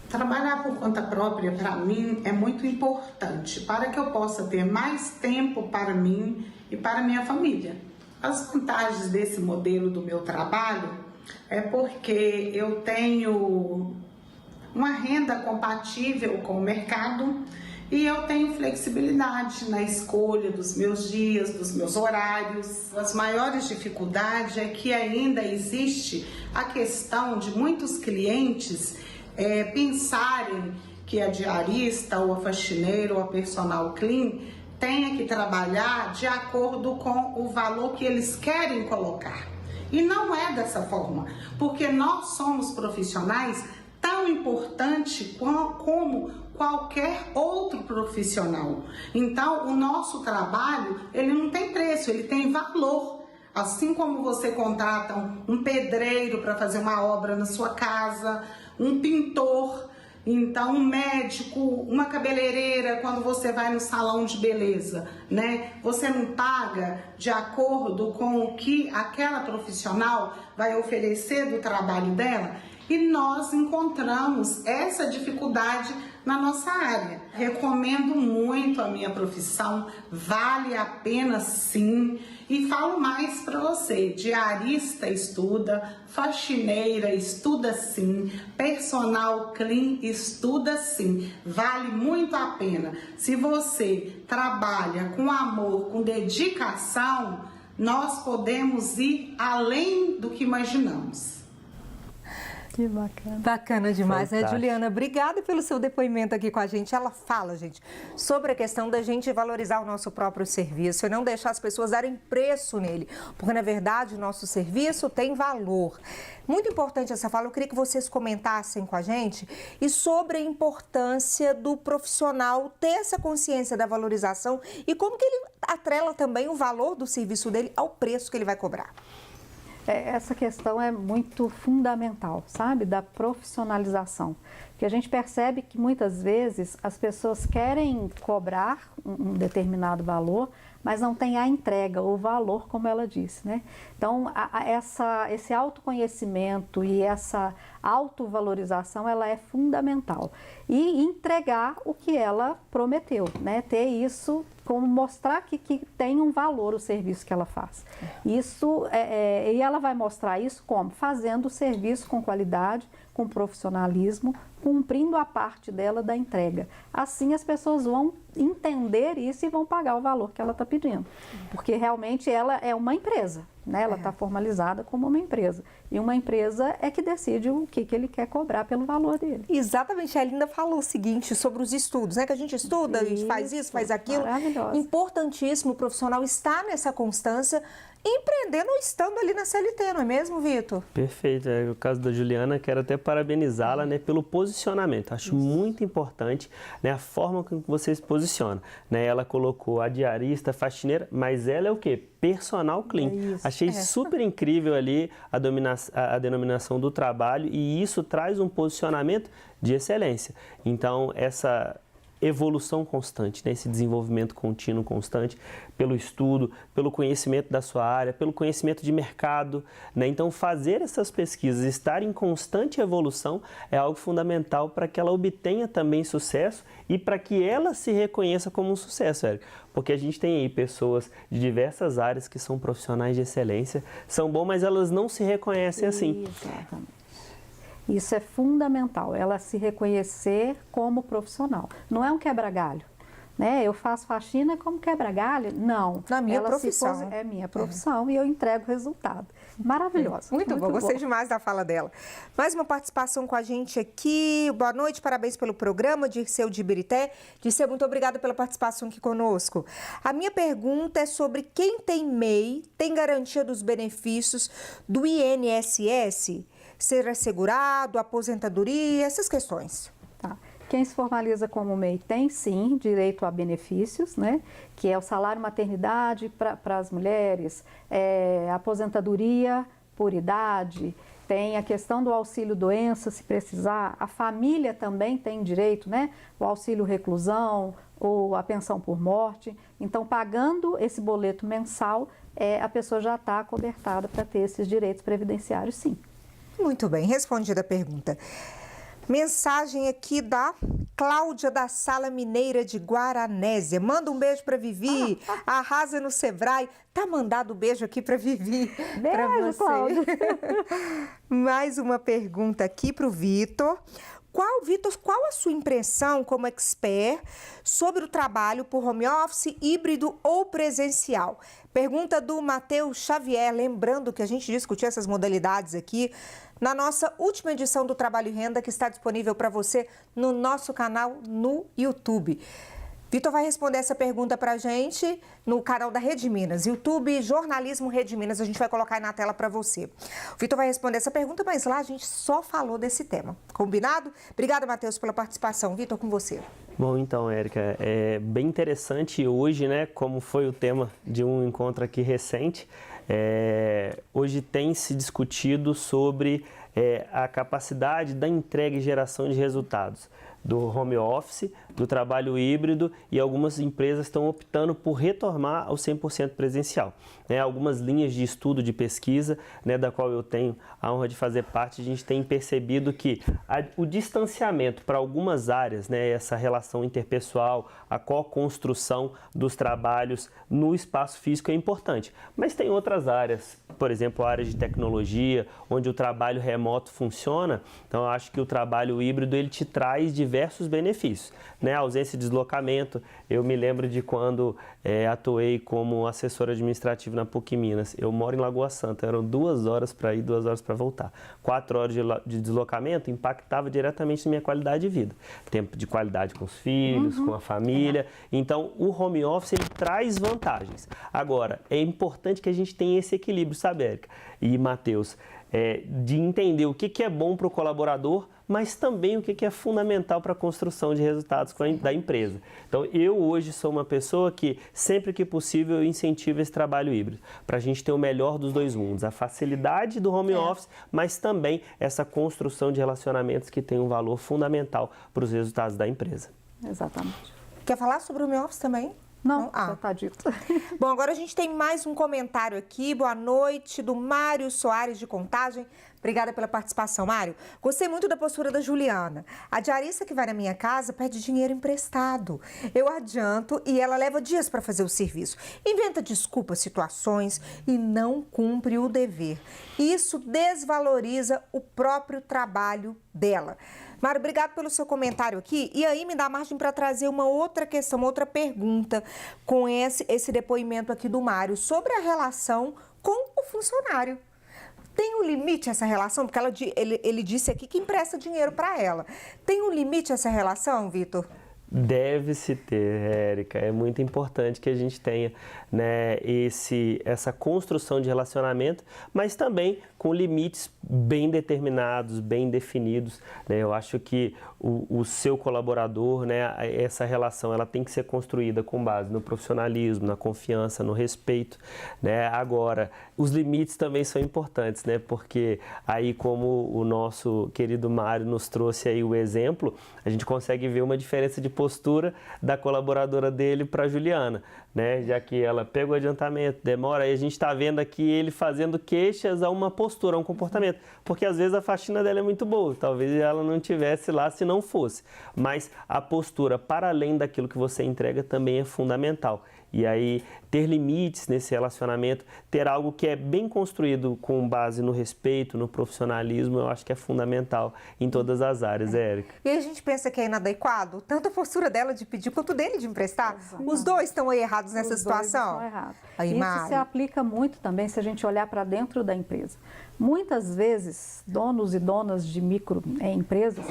Trabalhar por conta própria, para mim, é muito importante para que eu possa ter mais tempo para mim e para minha família. As vantagens desse modelo do meu trabalho é porque eu tenho uma renda compatível com o mercado e eu tenho flexibilidade na escolha dos meus dias, dos meus horários. As maiores dificuldades é que ainda existe a questão de muitos clientes pensarem que a diarista ou a faxineira ou a personal clean tenha que trabalhar de acordo com o valor que eles querem colocar. E não é dessa forma, porque nós somos profissionais tão importantes como qualquer outro profissional. Então, o nosso trabalho, ele não tem preço, ele tem valor. Assim como você contrata um pedreiro para fazer uma obra na sua casa, um pintor, então um médico, uma cabeleireira, quando você vai no salão de beleza, né? Você não paga de acordo com o que aquela profissional vai oferecer do trabalho dela? E nós encontramos essa dificuldade na nossa área. Recomendo muito a minha profissão, vale a pena sim. E falo mais para você, diarista estuda, faxineira estuda sim, personal clean estuda sim, vale muito a pena. Se você trabalha com amor, com dedicação, nós podemos ir além do que imaginamos. Que bacana. Bacana demais, Fantástico. né, Juliana? Obrigada pelo seu depoimento aqui com a gente. Ela fala, gente, sobre a questão da gente valorizar o nosso próprio serviço e não deixar as pessoas darem preço nele, porque, na verdade, o nosso serviço tem valor. Muito importante essa fala, eu queria que vocês comentassem com a gente e sobre a importância do profissional ter essa consciência da valorização e como que ele atrela também o valor do serviço dele ao preço que ele vai cobrar. Essa questão é muito fundamental, sabe, da profissionalização. Porque a gente percebe que muitas vezes as pessoas querem cobrar um determinado valor, mas não tem a entrega, o valor, como ela disse, né? Então, esse autoconhecimento e essa autovalorização, ela é fundamental. E entregar o que ela prometeu, né? Ter isso como mostrar que tem um valor o serviço que ela faz. Isso, e ela vai mostrar isso como? Fazendo o serviço com qualidade, com profissionalismo, cumprindo a parte dela da entrega. Assim as pessoas vão entender isso e vão pagar o valor que ela está pedindo. Porque realmente ela é uma empresa, né? Ela está formalizada como uma empresa. E uma empresa é que decide o que ele quer cobrar pelo valor dele. Exatamente, a Linda falou o seguinte sobre os estudos, né? Que a gente estuda, a gente faz isso, faz aquilo. Maravilhoso. Importantíssimo o profissional estar nessa constância, empreendendo ou estando ali na CLT, não é mesmo, Vitor? Perfeito. É o caso da Juliana, quero até parabenizá-la, né, pelo posicionamento. Acho muito importante, né, a forma como você se posiciona. Né? Ela colocou a diarista, a faxineira, mas ela é o quê? Personal clean. Achei super incrível ali a denominação do trabalho e isso traz um posicionamento de excelência. Então, essa evolução constante, né? Esse desenvolvimento contínuo constante pelo estudo, pelo conhecimento da sua área, pelo conhecimento de mercado, né? Então, fazer essas pesquisas, estar em constante evolução é algo fundamental para que ela obtenha também sucesso e para que ela se reconheça como um sucesso, Érica. Porque a gente tem aí pessoas de diversas áreas que são profissionais de excelência, são bons, mas elas não se reconhecem assim. Exatamente. Isso é fundamental, ela se reconhecer como profissional. Não é um quebra-galho, né? Eu faço faxina como quebra-galho? Não. Na minha profissão. É minha profissão e eu entrego resultado. Maravilhoso. Muito bom, gostei demais da fala dela. Mais uma participação com a gente aqui. Boa noite, parabéns pelo programa, Dirceu de Ibirité. Dirceu, muito obrigada pela participação aqui conosco. A minha pergunta é sobre quem tem MEI, tem garantia dos benefícios do INSS? Ser assegurado, aposentadoria, essas questões. Tá. Quem se formaliza como MEI tem sim direito a benefícios, né? Que é o salário maternidade para as mulheres, aposentadoria por idade, tem a questão do auxílio doença, se precisar, a família também tem direito, né? O auxílio reclusão ou a pensão por morte. Então, pagando esse boleto mensal, a pessoa já está acobertada para ter esses direitos previdenciários, sim. Muito bem, respondida a pergunta. Mensagem aqui da Cláudia da Sala Mineira de Guaranésia. Manda um beijo para Vivi, arrasa no Sebrae. Tá mandado um beijo aqui para Vivi. Beijo, Cláudia. Mais uma pergunta aqui para o Vitor. Vitor, qual a sua impressão como expert sobre o trabalho por home office, híbrido ou presencial? Pergunta do Matheus Xavier, lembrando que a gente discutiu essas modalidades aqui na nossa última edição do Trabalho e Renda, que está disponível para você no nosso canal no YouTube. Vitor vai responder essa pergunta para a gente no canal da Rede Minas, YouTube Jornalismo Rede Minas, a gente vai colocar aí na tela para você. O Vitor vai responder essa pergunta, mas lá a gente só falou desse tema, combinado? Obrigada, Matheus, pela participação. Vitor, com você. Bom, então, Érica, é bem interessante hoje, né, como foi o tema de um encontro aqui recente, hoje tem se discutido sobre a capacidade da entrega e geração de resultados do home office, do trabalho híbrido e algumas empresas estão optando por retomar ao 100% presencial. Algumas linhas de estudo, de pesquisa, da qual eu tenho a honra de fazer parte, a gente tem percebido que o distanciamento para algumas áreas, essa relação interpessoal, a co-construção dos trabalhos no espaço físico é importante. Mas tem outras áreas, por exemplo, a área de tecnologia, onde o trabalho remoto funciona, então eu acho que o trabalho híbrido ele te traz diversos benefícios. A ausência de deslocamento, eu me lembro de quando atuei como assessor administrativo na PUC Minas. Eu moro em Lagoa Santa, eram 2 horas para ir, 2 horas para voltar. 4 horas de deslocamento impactava diretamente na minha qualidade de vida. Tempo de qualidade com os filhos, com a família. Então, o home office ele traz vantagens. Agora, é importante que a gente tenha esse equilíbrio, sabe, Érica e Matheus, de entender o que é bom para o colaborador, mas também o que é fundamental para a construção de resultados da empresa. Então, eu hoje sou uma pessoa que, sempre que possível, eu incentivo esse trabalho híbrido, para a gente ter o melhor dos dois mundos, a facilidade do home office, mas também essa construção de relacionamentos que tem um valor fundamental para os resultados da empresa. Exatamente. Quer falar sobre o home office também? Não, já está dito. Bom, agora a gente tem mais um comentário aqui. Boa noite, do Mário Soares de Contagem. Obrigada pela participação, Mário. Gostei muito da postura da Juliana. A diarista que vai na minha casa pede dinheiro emprestado. Eu adianto e ela leva dias para fazer o serviço. Inventa desculpas, situações e não cumpre o dever. Isso desvaloriza o próprio trabalho dela. Mário, obrigado pelo seu comentário aqui. E aí me dá margem para trazer uma outra questão, uma outra pergunta com esse depoimento aqui do Mário sobre a relação com o funcionário. Tem um limite essa relação? Porque ele disse aqui que empresta dinheiro para ela. Tem um limite essa relação, Vitor? Deve-se ter, Érica. É muito importante que a gente tenha, né, essa construção de relacionamento, mas também com limites bem determinados, bem definidos, né? Eu acho que o seu colaborador, né, essa relação, ela tem que ser construída com base no profissionalismo, na confiança, no respeito, né? Agora, os limites também são importantes, né? Porque aí, como o nosso querido Mário nos trouxe aí o exemplo, a gente consegue ver uma diferença de postura da colaboradora dele para a Juliana, né? Já que ela pega o adiantamento, demora, aí a gente está vendo aqui ele fazendo queixas a uma postura, a um comportamento, porque às vezes a faxina dela é muito boa, talvez ela não tivesse lá se não fosse, mas a postura para além daquilo que você entrega também é fundamental. E aí, ter limites nesse relacionamento, ter algo que é bem construído com base no respeito, no profissionalismo, eu acho que é fundamental em todas as áreas, Érica. E a gente pensa que é inadequado, tanto a postura dela de pedir quanto dele de emprestar. Os dois estão aí errados nessa situação? Os dois estão errados. Aí, isso Mário. se aplica muito também se a gente olhar para dentro da empresa. Muitas vezes, donos e donas de microempresas,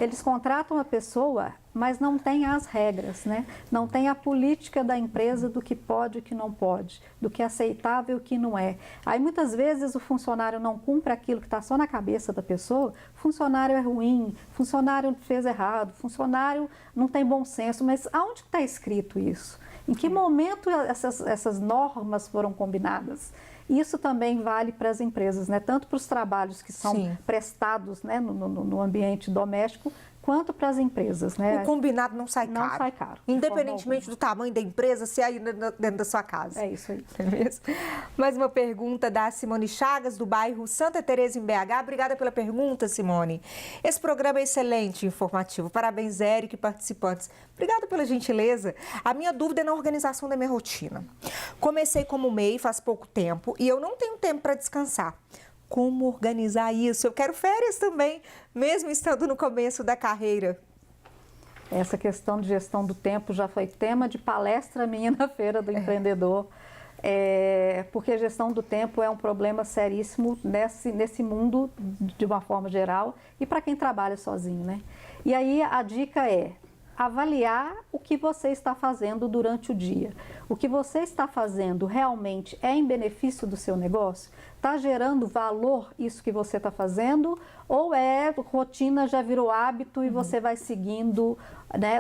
eles contratam a pessoa, mas não tem as regras, né? Não tem a política da empresa do que pode e o que não pode, do que é aceitável e o que não é. Aí muitas vezes o funcionário não cumpre aquilo que está só na cabeça da pessoa, funcionário é ruim, funcionário fez errado, funcionário não tem bom senso, mas aonde está escrito isso? Em que momento essas normas foram combinadas? Isso também vale para as empresas, né? Tanto para os trabalhos que são prestados, né, no ambiente doméstico, quanto para as empresas, né? O combinado não sai caro. Não sai caro. Independentemente do tamanho da empresa, se é aí dentro da sua casa. É isso aí. É mesmo? Mais uma pergunta da Simone Chagas, do bairro Santa Teresa, em BH. Obrigada pela pergunta, Simone. Esse programa é excelente e informativo. Parabéns, Érica e participantes. Obrigada pela gentileza. A minha dúvida é na organização da minha rotina. Comecei como MEI faz pouco tempo e eu não tenho tempo para descansar. Como organizar isso? Eu quero férias também, mesmo estando no começo da carreira. Essa questão de gestão do tempo já foi tema de palestra minha na Feira do Empreendedor, porque a gestão do tempo é um problema seríssimo nesse mundo, de uma forma geral, e para quem trabalha sozinho, né? E aí a dica é avaliar o que você está fazendo durante o dia. O que você está fazendo realmente é em benefício do seu negócio? Está gerando valor isso que você está fazendo? Ou rotina, já virou hábito e você vai seguindo, né,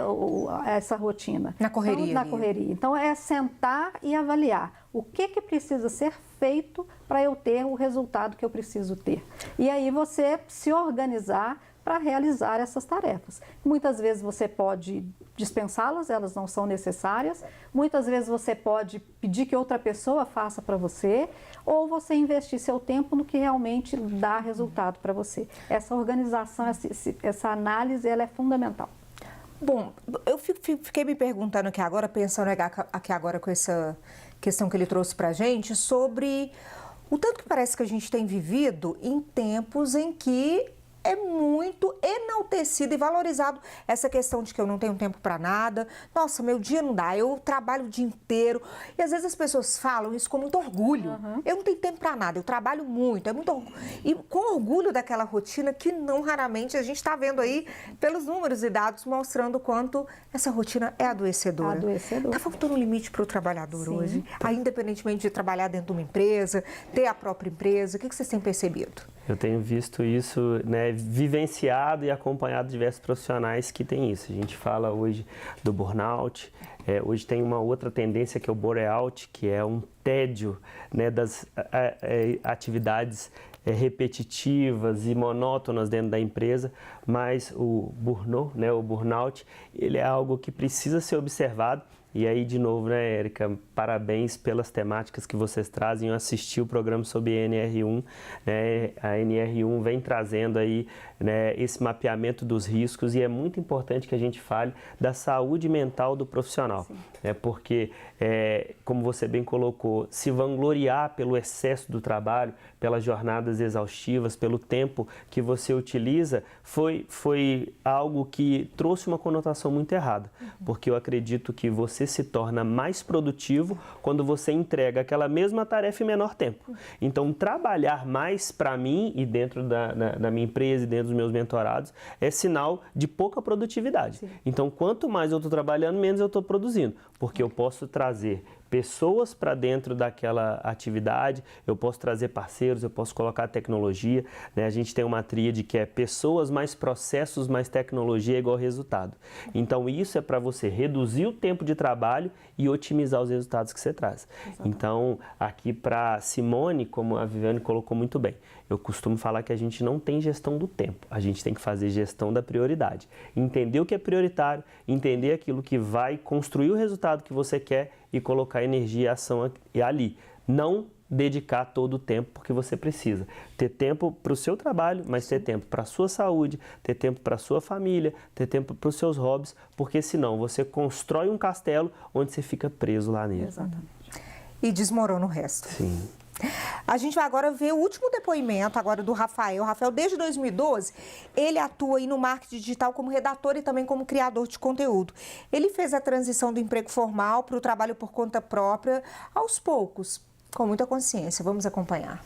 essa rotina? Na correria. Então, na correria. Então, é sentar e avaliar o que precisa ser feito para eu ter o resultado que eu preciso ter. E aí você se organizar para realizar essas tarefas. Muitas vezes você pode dispensá-las, elas não são necessárias. Muitas vezes você pode pedir que outra pessoa faça para você, ou você investir seu tempo no que realmente dá resultado para você. Essa organização, essa análise, ela é fundamental. Bom, eu fiquei me perguntando aqui agora, pensando aqui agora com essa questão que ele trouxe para a gente, sobre o tanto que parece que a gente tem vivido em tempos em que é muito enaltecido e valorizado essa questão de que eu não tenho tempo para nada. Nossa, meu dia não dá, eu trabalho o dia inteiro. E às vezes as pessoas falam isso com muito orgulho. Eu não tenho tempo para nada, eu trabalho muito, é muito orgulho. E com orgulho daquela rotina que não raramente a gente está vendo aí pelos números e dados mostrando o quanto essa rotina é adoecedora. Está faltando um limite para o trabalhador hoje, aí, independentemente de trabalhar dentro de uma empresa, ter a própria empresa. O que vocês têm percebido? Eu tenho visto isso, né, vivenciado e acompanhado diversos profissionais que têm isso. A gente fala hoje do burnout, hoje tem uma outra tendência que é o burnout, que é um tédio, né, das atividades repetitivas e monótonas dentro da empresa, mas o burnout, ele é algo que precisa ser observado E aí, de novo, né, Érica, parabéns pelas temáticas que vocês trazem. Eu assisti o programa sobre NR1, né, a NR1 vem trazendo aí, né, esse mapeamento dos riscos e é muito importante que a gente fale da saúde mental do profissional, né, porque, como você bem colocou, se vangloriar pelo excesso do trabalho, pelas jornadas exaustivas, pelo tempo que você utiliza, foi algo que trouxe uma conotação muito errada, porque eu acredito que você se torna mais produtivo quando você entrega aquela mesma tarefa em menor tempo. Então, trabalhar mais para mim e dentro da minha empresa e dentro dos meus mentorados é sinal de pouca produtividade. Então, quanto mais eu estou trabalhando, menos eu estou produzindo, porque eu posso trazer pessoas para dentro daquela atividade, eu posso trazer parceiros, eu posso colocar tecnologia, né? A gente tem uma tríade que é pessoas mais processos mais tecnologia igual resultado. Então isso é para você reduzir o tempo de trabalho e otimizar os resultados que você traz. Então aqui para Simone, como a Viviane colocou muito bem, eu costumo falar que a gente não tem gestão do tempo, a gente tem que fazer gestão da prioridade. Entender o que é prioritário, entender aquilo que vai construir o resultado que você quer e colocar energia e ação ali. Não dedicar todo o tempo, porque você precisa ter tempo para o seu trabalho, mas ter tempo para a sua saúde, ter tempo para a sua família, ter tempo para os seus hobbies, porque senão você constrói um castelo onde você fica preso lá nele. Exatamente. E desmorona o resto. Sim. A gente vai agora ver o último depoimento agora do Rafael. Rafael, desde 2012, ele atua aí no marketing digital como redator e também como criador de conteúdo. Ele fez a transição do emprego formal para o trabalho por conta própria aos poucos, com muita consciência. Vamos acompanhar.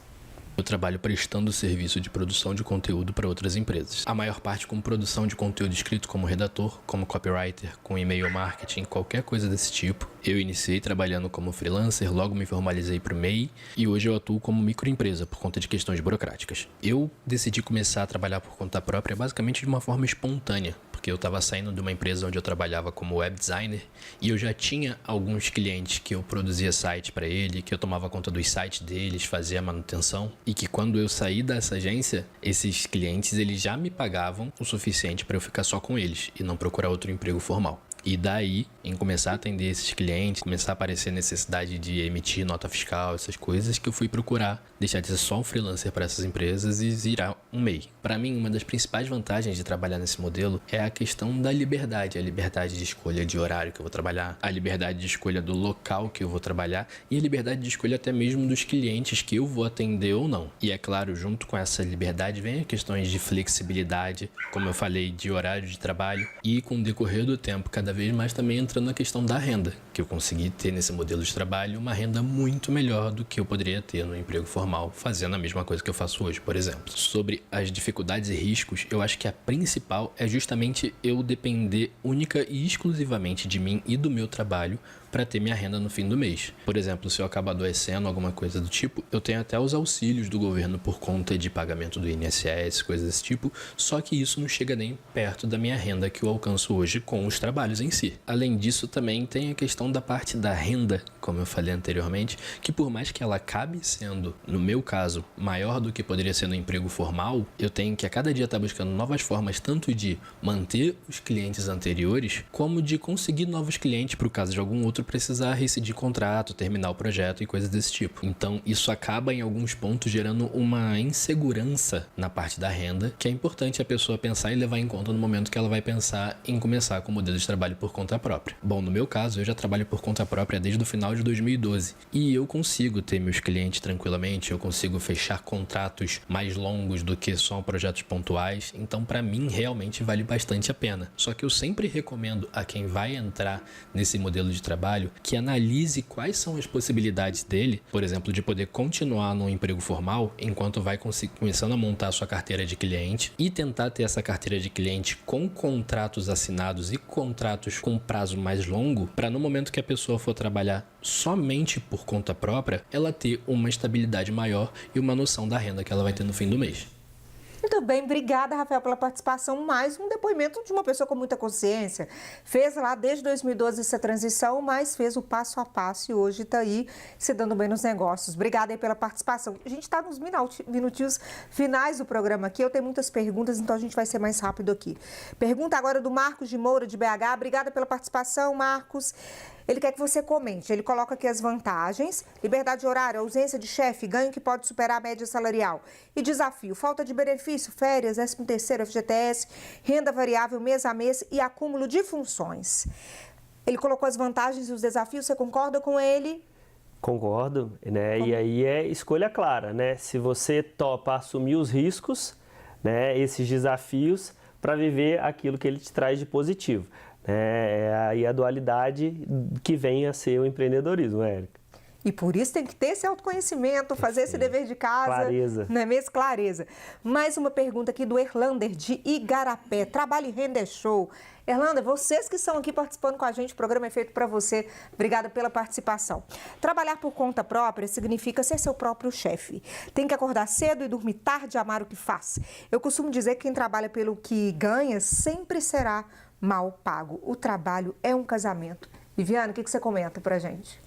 Eu trabalho prestando serviço de produção de conteúdo para outras empresas. A maior parte com produção de conteúdo escrito como redator, como copywriter, com e-mail marketing, qualquer coisa desse tipo. Eu iniciei trabalhando como freelancer, logo me formalizei para o MEI e hoje eu atuo como microempresa por conta de questões burocráticas. Eu decidi começar a trabalhar por conta própria basicamente de uma forma espontânea, porque eu estava saindo de uma empresa onde eu trabalhava como web designer e eu já tinha alguns clientes que eu produzia site para ele, que eu tomava conta dos sites deles, fazia manutenção e que quando eu saí dessa agência, esses clientes eles já me pagavam o suficiente para eu ficar só com eles e não procurar outro emprego formal. E daí, em começar a atender esses clientes, começar a aparecer necessidade de emitir nota fiscal, essas coisas, que eu fui procurar deixar de ser só um freelancer para essas empresas e virar um MEI. Para mim, uma das principais vantagens de trabalhar nesse modelo é a questão da liberdade. A liberdade de escolha de horário que eu vou trabalhar, a liberdade de escolha do local que eu vou trabalhar e a liberdade de escolha até mesmo dos clientes que eu vou atender ou não. E é claro, junto com essa liberdade vem questões de flexibilidade, como eu falei, de horário de trabalho e com o decorrer do tempo, cada vez mais também entrando na questão da renda, que eu consegui ter nesse modelo de trabalho uma renda muito melhor do que eu poderia ter no emprego formal, fazendo a mesma coisa que eu faço hoje, por exemplo. Sobre as dificuldades e riscos, eu acho que a principal é justamente eu depender única e exclusivamente de mim e do meu trabalho para ter minha renda no fim do mês. Por exemplo, se eu acabar adoecendo, alguma coisa do tipo, eu tenho até os auxílios do governo por conta de pagamento do INSS, coisas desse tipo, só que isso não chega nem perto da minha renda que eu alcanço hoje com os trabalhos em si. Além disso, também tem a questão da parte da renda, como eu falei anteriormente, que por mais que ela acabe sendo, no meu caso, maior do que poderia ser no emprego formal, eu tenho que a cada dia estar buscando novas formas, tanto de manter os clientes anteriores, como de conseguir novos clientes para o caso de algum outro precisar rescindir contrato, terminar o projeto e coisas desse tipo. Então, isso acaba em alguns pontos gerando uma insegurança na parte da renda, que é importante a pessoa pensar e levar em conta no momento que ela vai pensar em começar com o modelo de trabalho por conta própria. Bom, no meu caso, eu já trabalho por conta própria desde o final de 2012 e eu consigo ter meus clientes tranquilamente, eu consigo fechar contratos mais longos do que só projetos pontuais, então para mim realmente vale bastante a pena. Só que eu sempre recomendo a quem vai entrar nesse modelo de trabalho que analise quais são as possibilidades dele, por exemplo, de poder continuar num emprego formal enquanto vai começando a montar a sua carteira de cliente e tentar ter essa carteira de cliente com contratos assinados e contratos com prazo mais longo, para no momento que a pessoa for trabalhar somente por conta própria, ela ter uma estabilidade maior e uma noção da renda que ela vai ter no fim do mês. Muito Muito bem, obrigada, Rafael, pela participação. Mais um depoimento de uma pessoa com muita consciência. Fez lá desde 2012 essa transição, mas fez o passo a passo e hoje está aí se dando bem nos negócios. Obrigada aí pela participação. A gente está nos minutinhos finais do programa aqui. Eu tenho muitas perguntas, então a gente vai ser mais rápido aqui. Pergunta agora do Marcos de Moura, de BH. Obrigada pela participação, Marcos. Ele quer que você comente. Ele coloca aqui as vantagens: liberdade horária, ausência de chefe, ganho que pode superar a média salarial. E desafio: falta de benefício, férias, 13º, FGTS, renda variável mês a mês e acúmulo de funções. Ele colocou as vantagens e os desafios. Você concorda com ele? Concordo, né? E aí é escolha clara, né? Se você topa assumir os riscos, né, esses desafios, para viver aquilo que ele te traz de positivo. É aí a dualidade que vem a ser o empreendedorismo, Érica. E por isso tem que ter esse autoconhecimento, fazer esse dever de casa. Clareza. Não é mesmo? Clareza. Mais uma pergunta aqui do Erlander, de Igarapé. Trabalho e renda é show. Erlander, vocês que estão aqui participando com a gente, o programa é feito para você. Obrigada pela participação. Trabalhar por conta própria significa ser seu próprio chefe. Tem que acordar cedo e dormir tarde e amar o que faz. Eu costumo dizer que quem trabalha pelo que ganha sempre será mal pago. O trabalho é um casamento. Viviane, o que você comenta pra gente?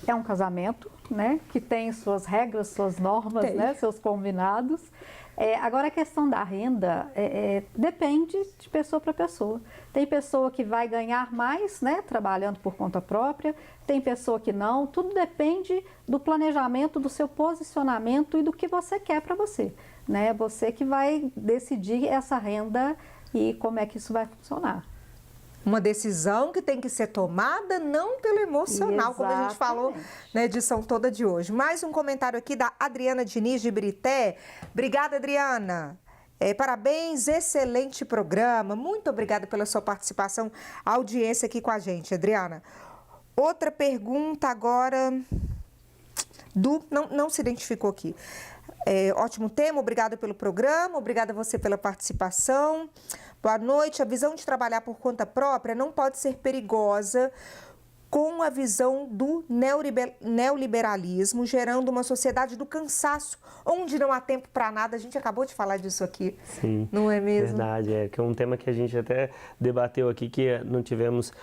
É um casamento, né, que tem suas regras, suas normas, né, seus combinados. Agora, a questão da renda depende de pessoa para pessoa. Tem pessoa que vai ganhar mais, né, trabalhando por conta própria, tem pessoa que não. Tudo depende do planejamento, do seu posicionamento e do que você quer para você, né? Você que vai decidir essa renda e como é que isso vai funcionar. Uma decisão que tem que ser tomada não pelo emocional, como a gente falou na edição toda de hoje. Mais um comentário aqui da Adriana Diniz, de Ibirité. Obrigada, Adriana. Parabéns, excelente programa. Muito obrigada pela sua participação, a audiência aqui com a gente, Adriana. Outra pergunta agora não se identificou aqui. Ótimo tema, obrigada pelo programa, obrigada a você pela participação. Boa noite. A visão de trabalhar por conta própria não pode ser perigosa com a visão do neoliberalismo, gerando uma sociedade do cansaço, onde não há tempo para nada. A gente acabou de falar disso aqui. Sim, não é mesmo? Verdade, que é um tema que a gente até debateu aqui, que não tivemos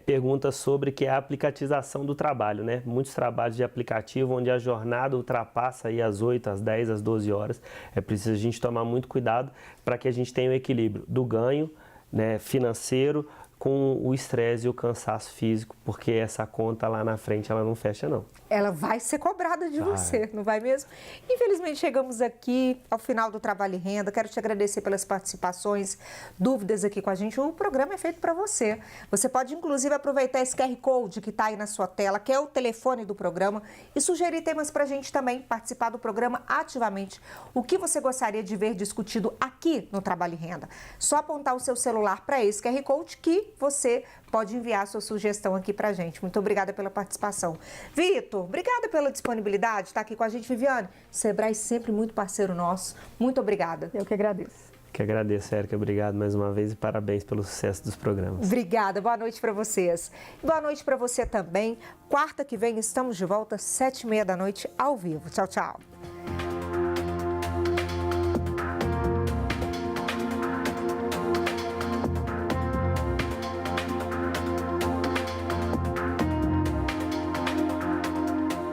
perguntas sobre, que é a aplicatização do trabalho, né? Muitos trabalhos de aplicativo, onde a jornada ultrapassa aí as 8, às 10, às 12 horas. É preciso a gente tomar muito cuidado para que a gente tenha o equilíbrio do ganho, né, financeiro, com o estresse e o cansaço físico, porque essa conta lá na frente ela não fecha, não. Ela vai ser cobrada de você, não vai mesmo? Infelizmente chegamos aqui ao final do Trabalho e Renda. Quero te agradecer pelas participações, dúvidas aqui com a gente. O programa é feito para você. Você pode inclusive aproveitar esse QR Code que está aí na sua tela, que é o telefone do programa, e sugerir temas para a gente também, participar do programa ativamente. O que você gostaria de ver discutido aqui no Trabalho e Renda? Só apontar o seu celular para esse QR Code que você pode enviar a sua sugestão aqui para a gente. Muito obrigada pela participação. Vitor, obrigada pela disponibilidade, está aqui com a gente. Viviane, Sebrae sempre muito parceiro nosso. Muito obrigada. Eu que agradeço. Que agradeço, Érica. Obrigado mais uma vez e parabéns pelo sucesso dos programas. Obrigada. Boa noite para vocês. Boa noite para você também. Quarta que vem estamos de volta, 7h30 da noite, ao vivo. Tchau, tchau.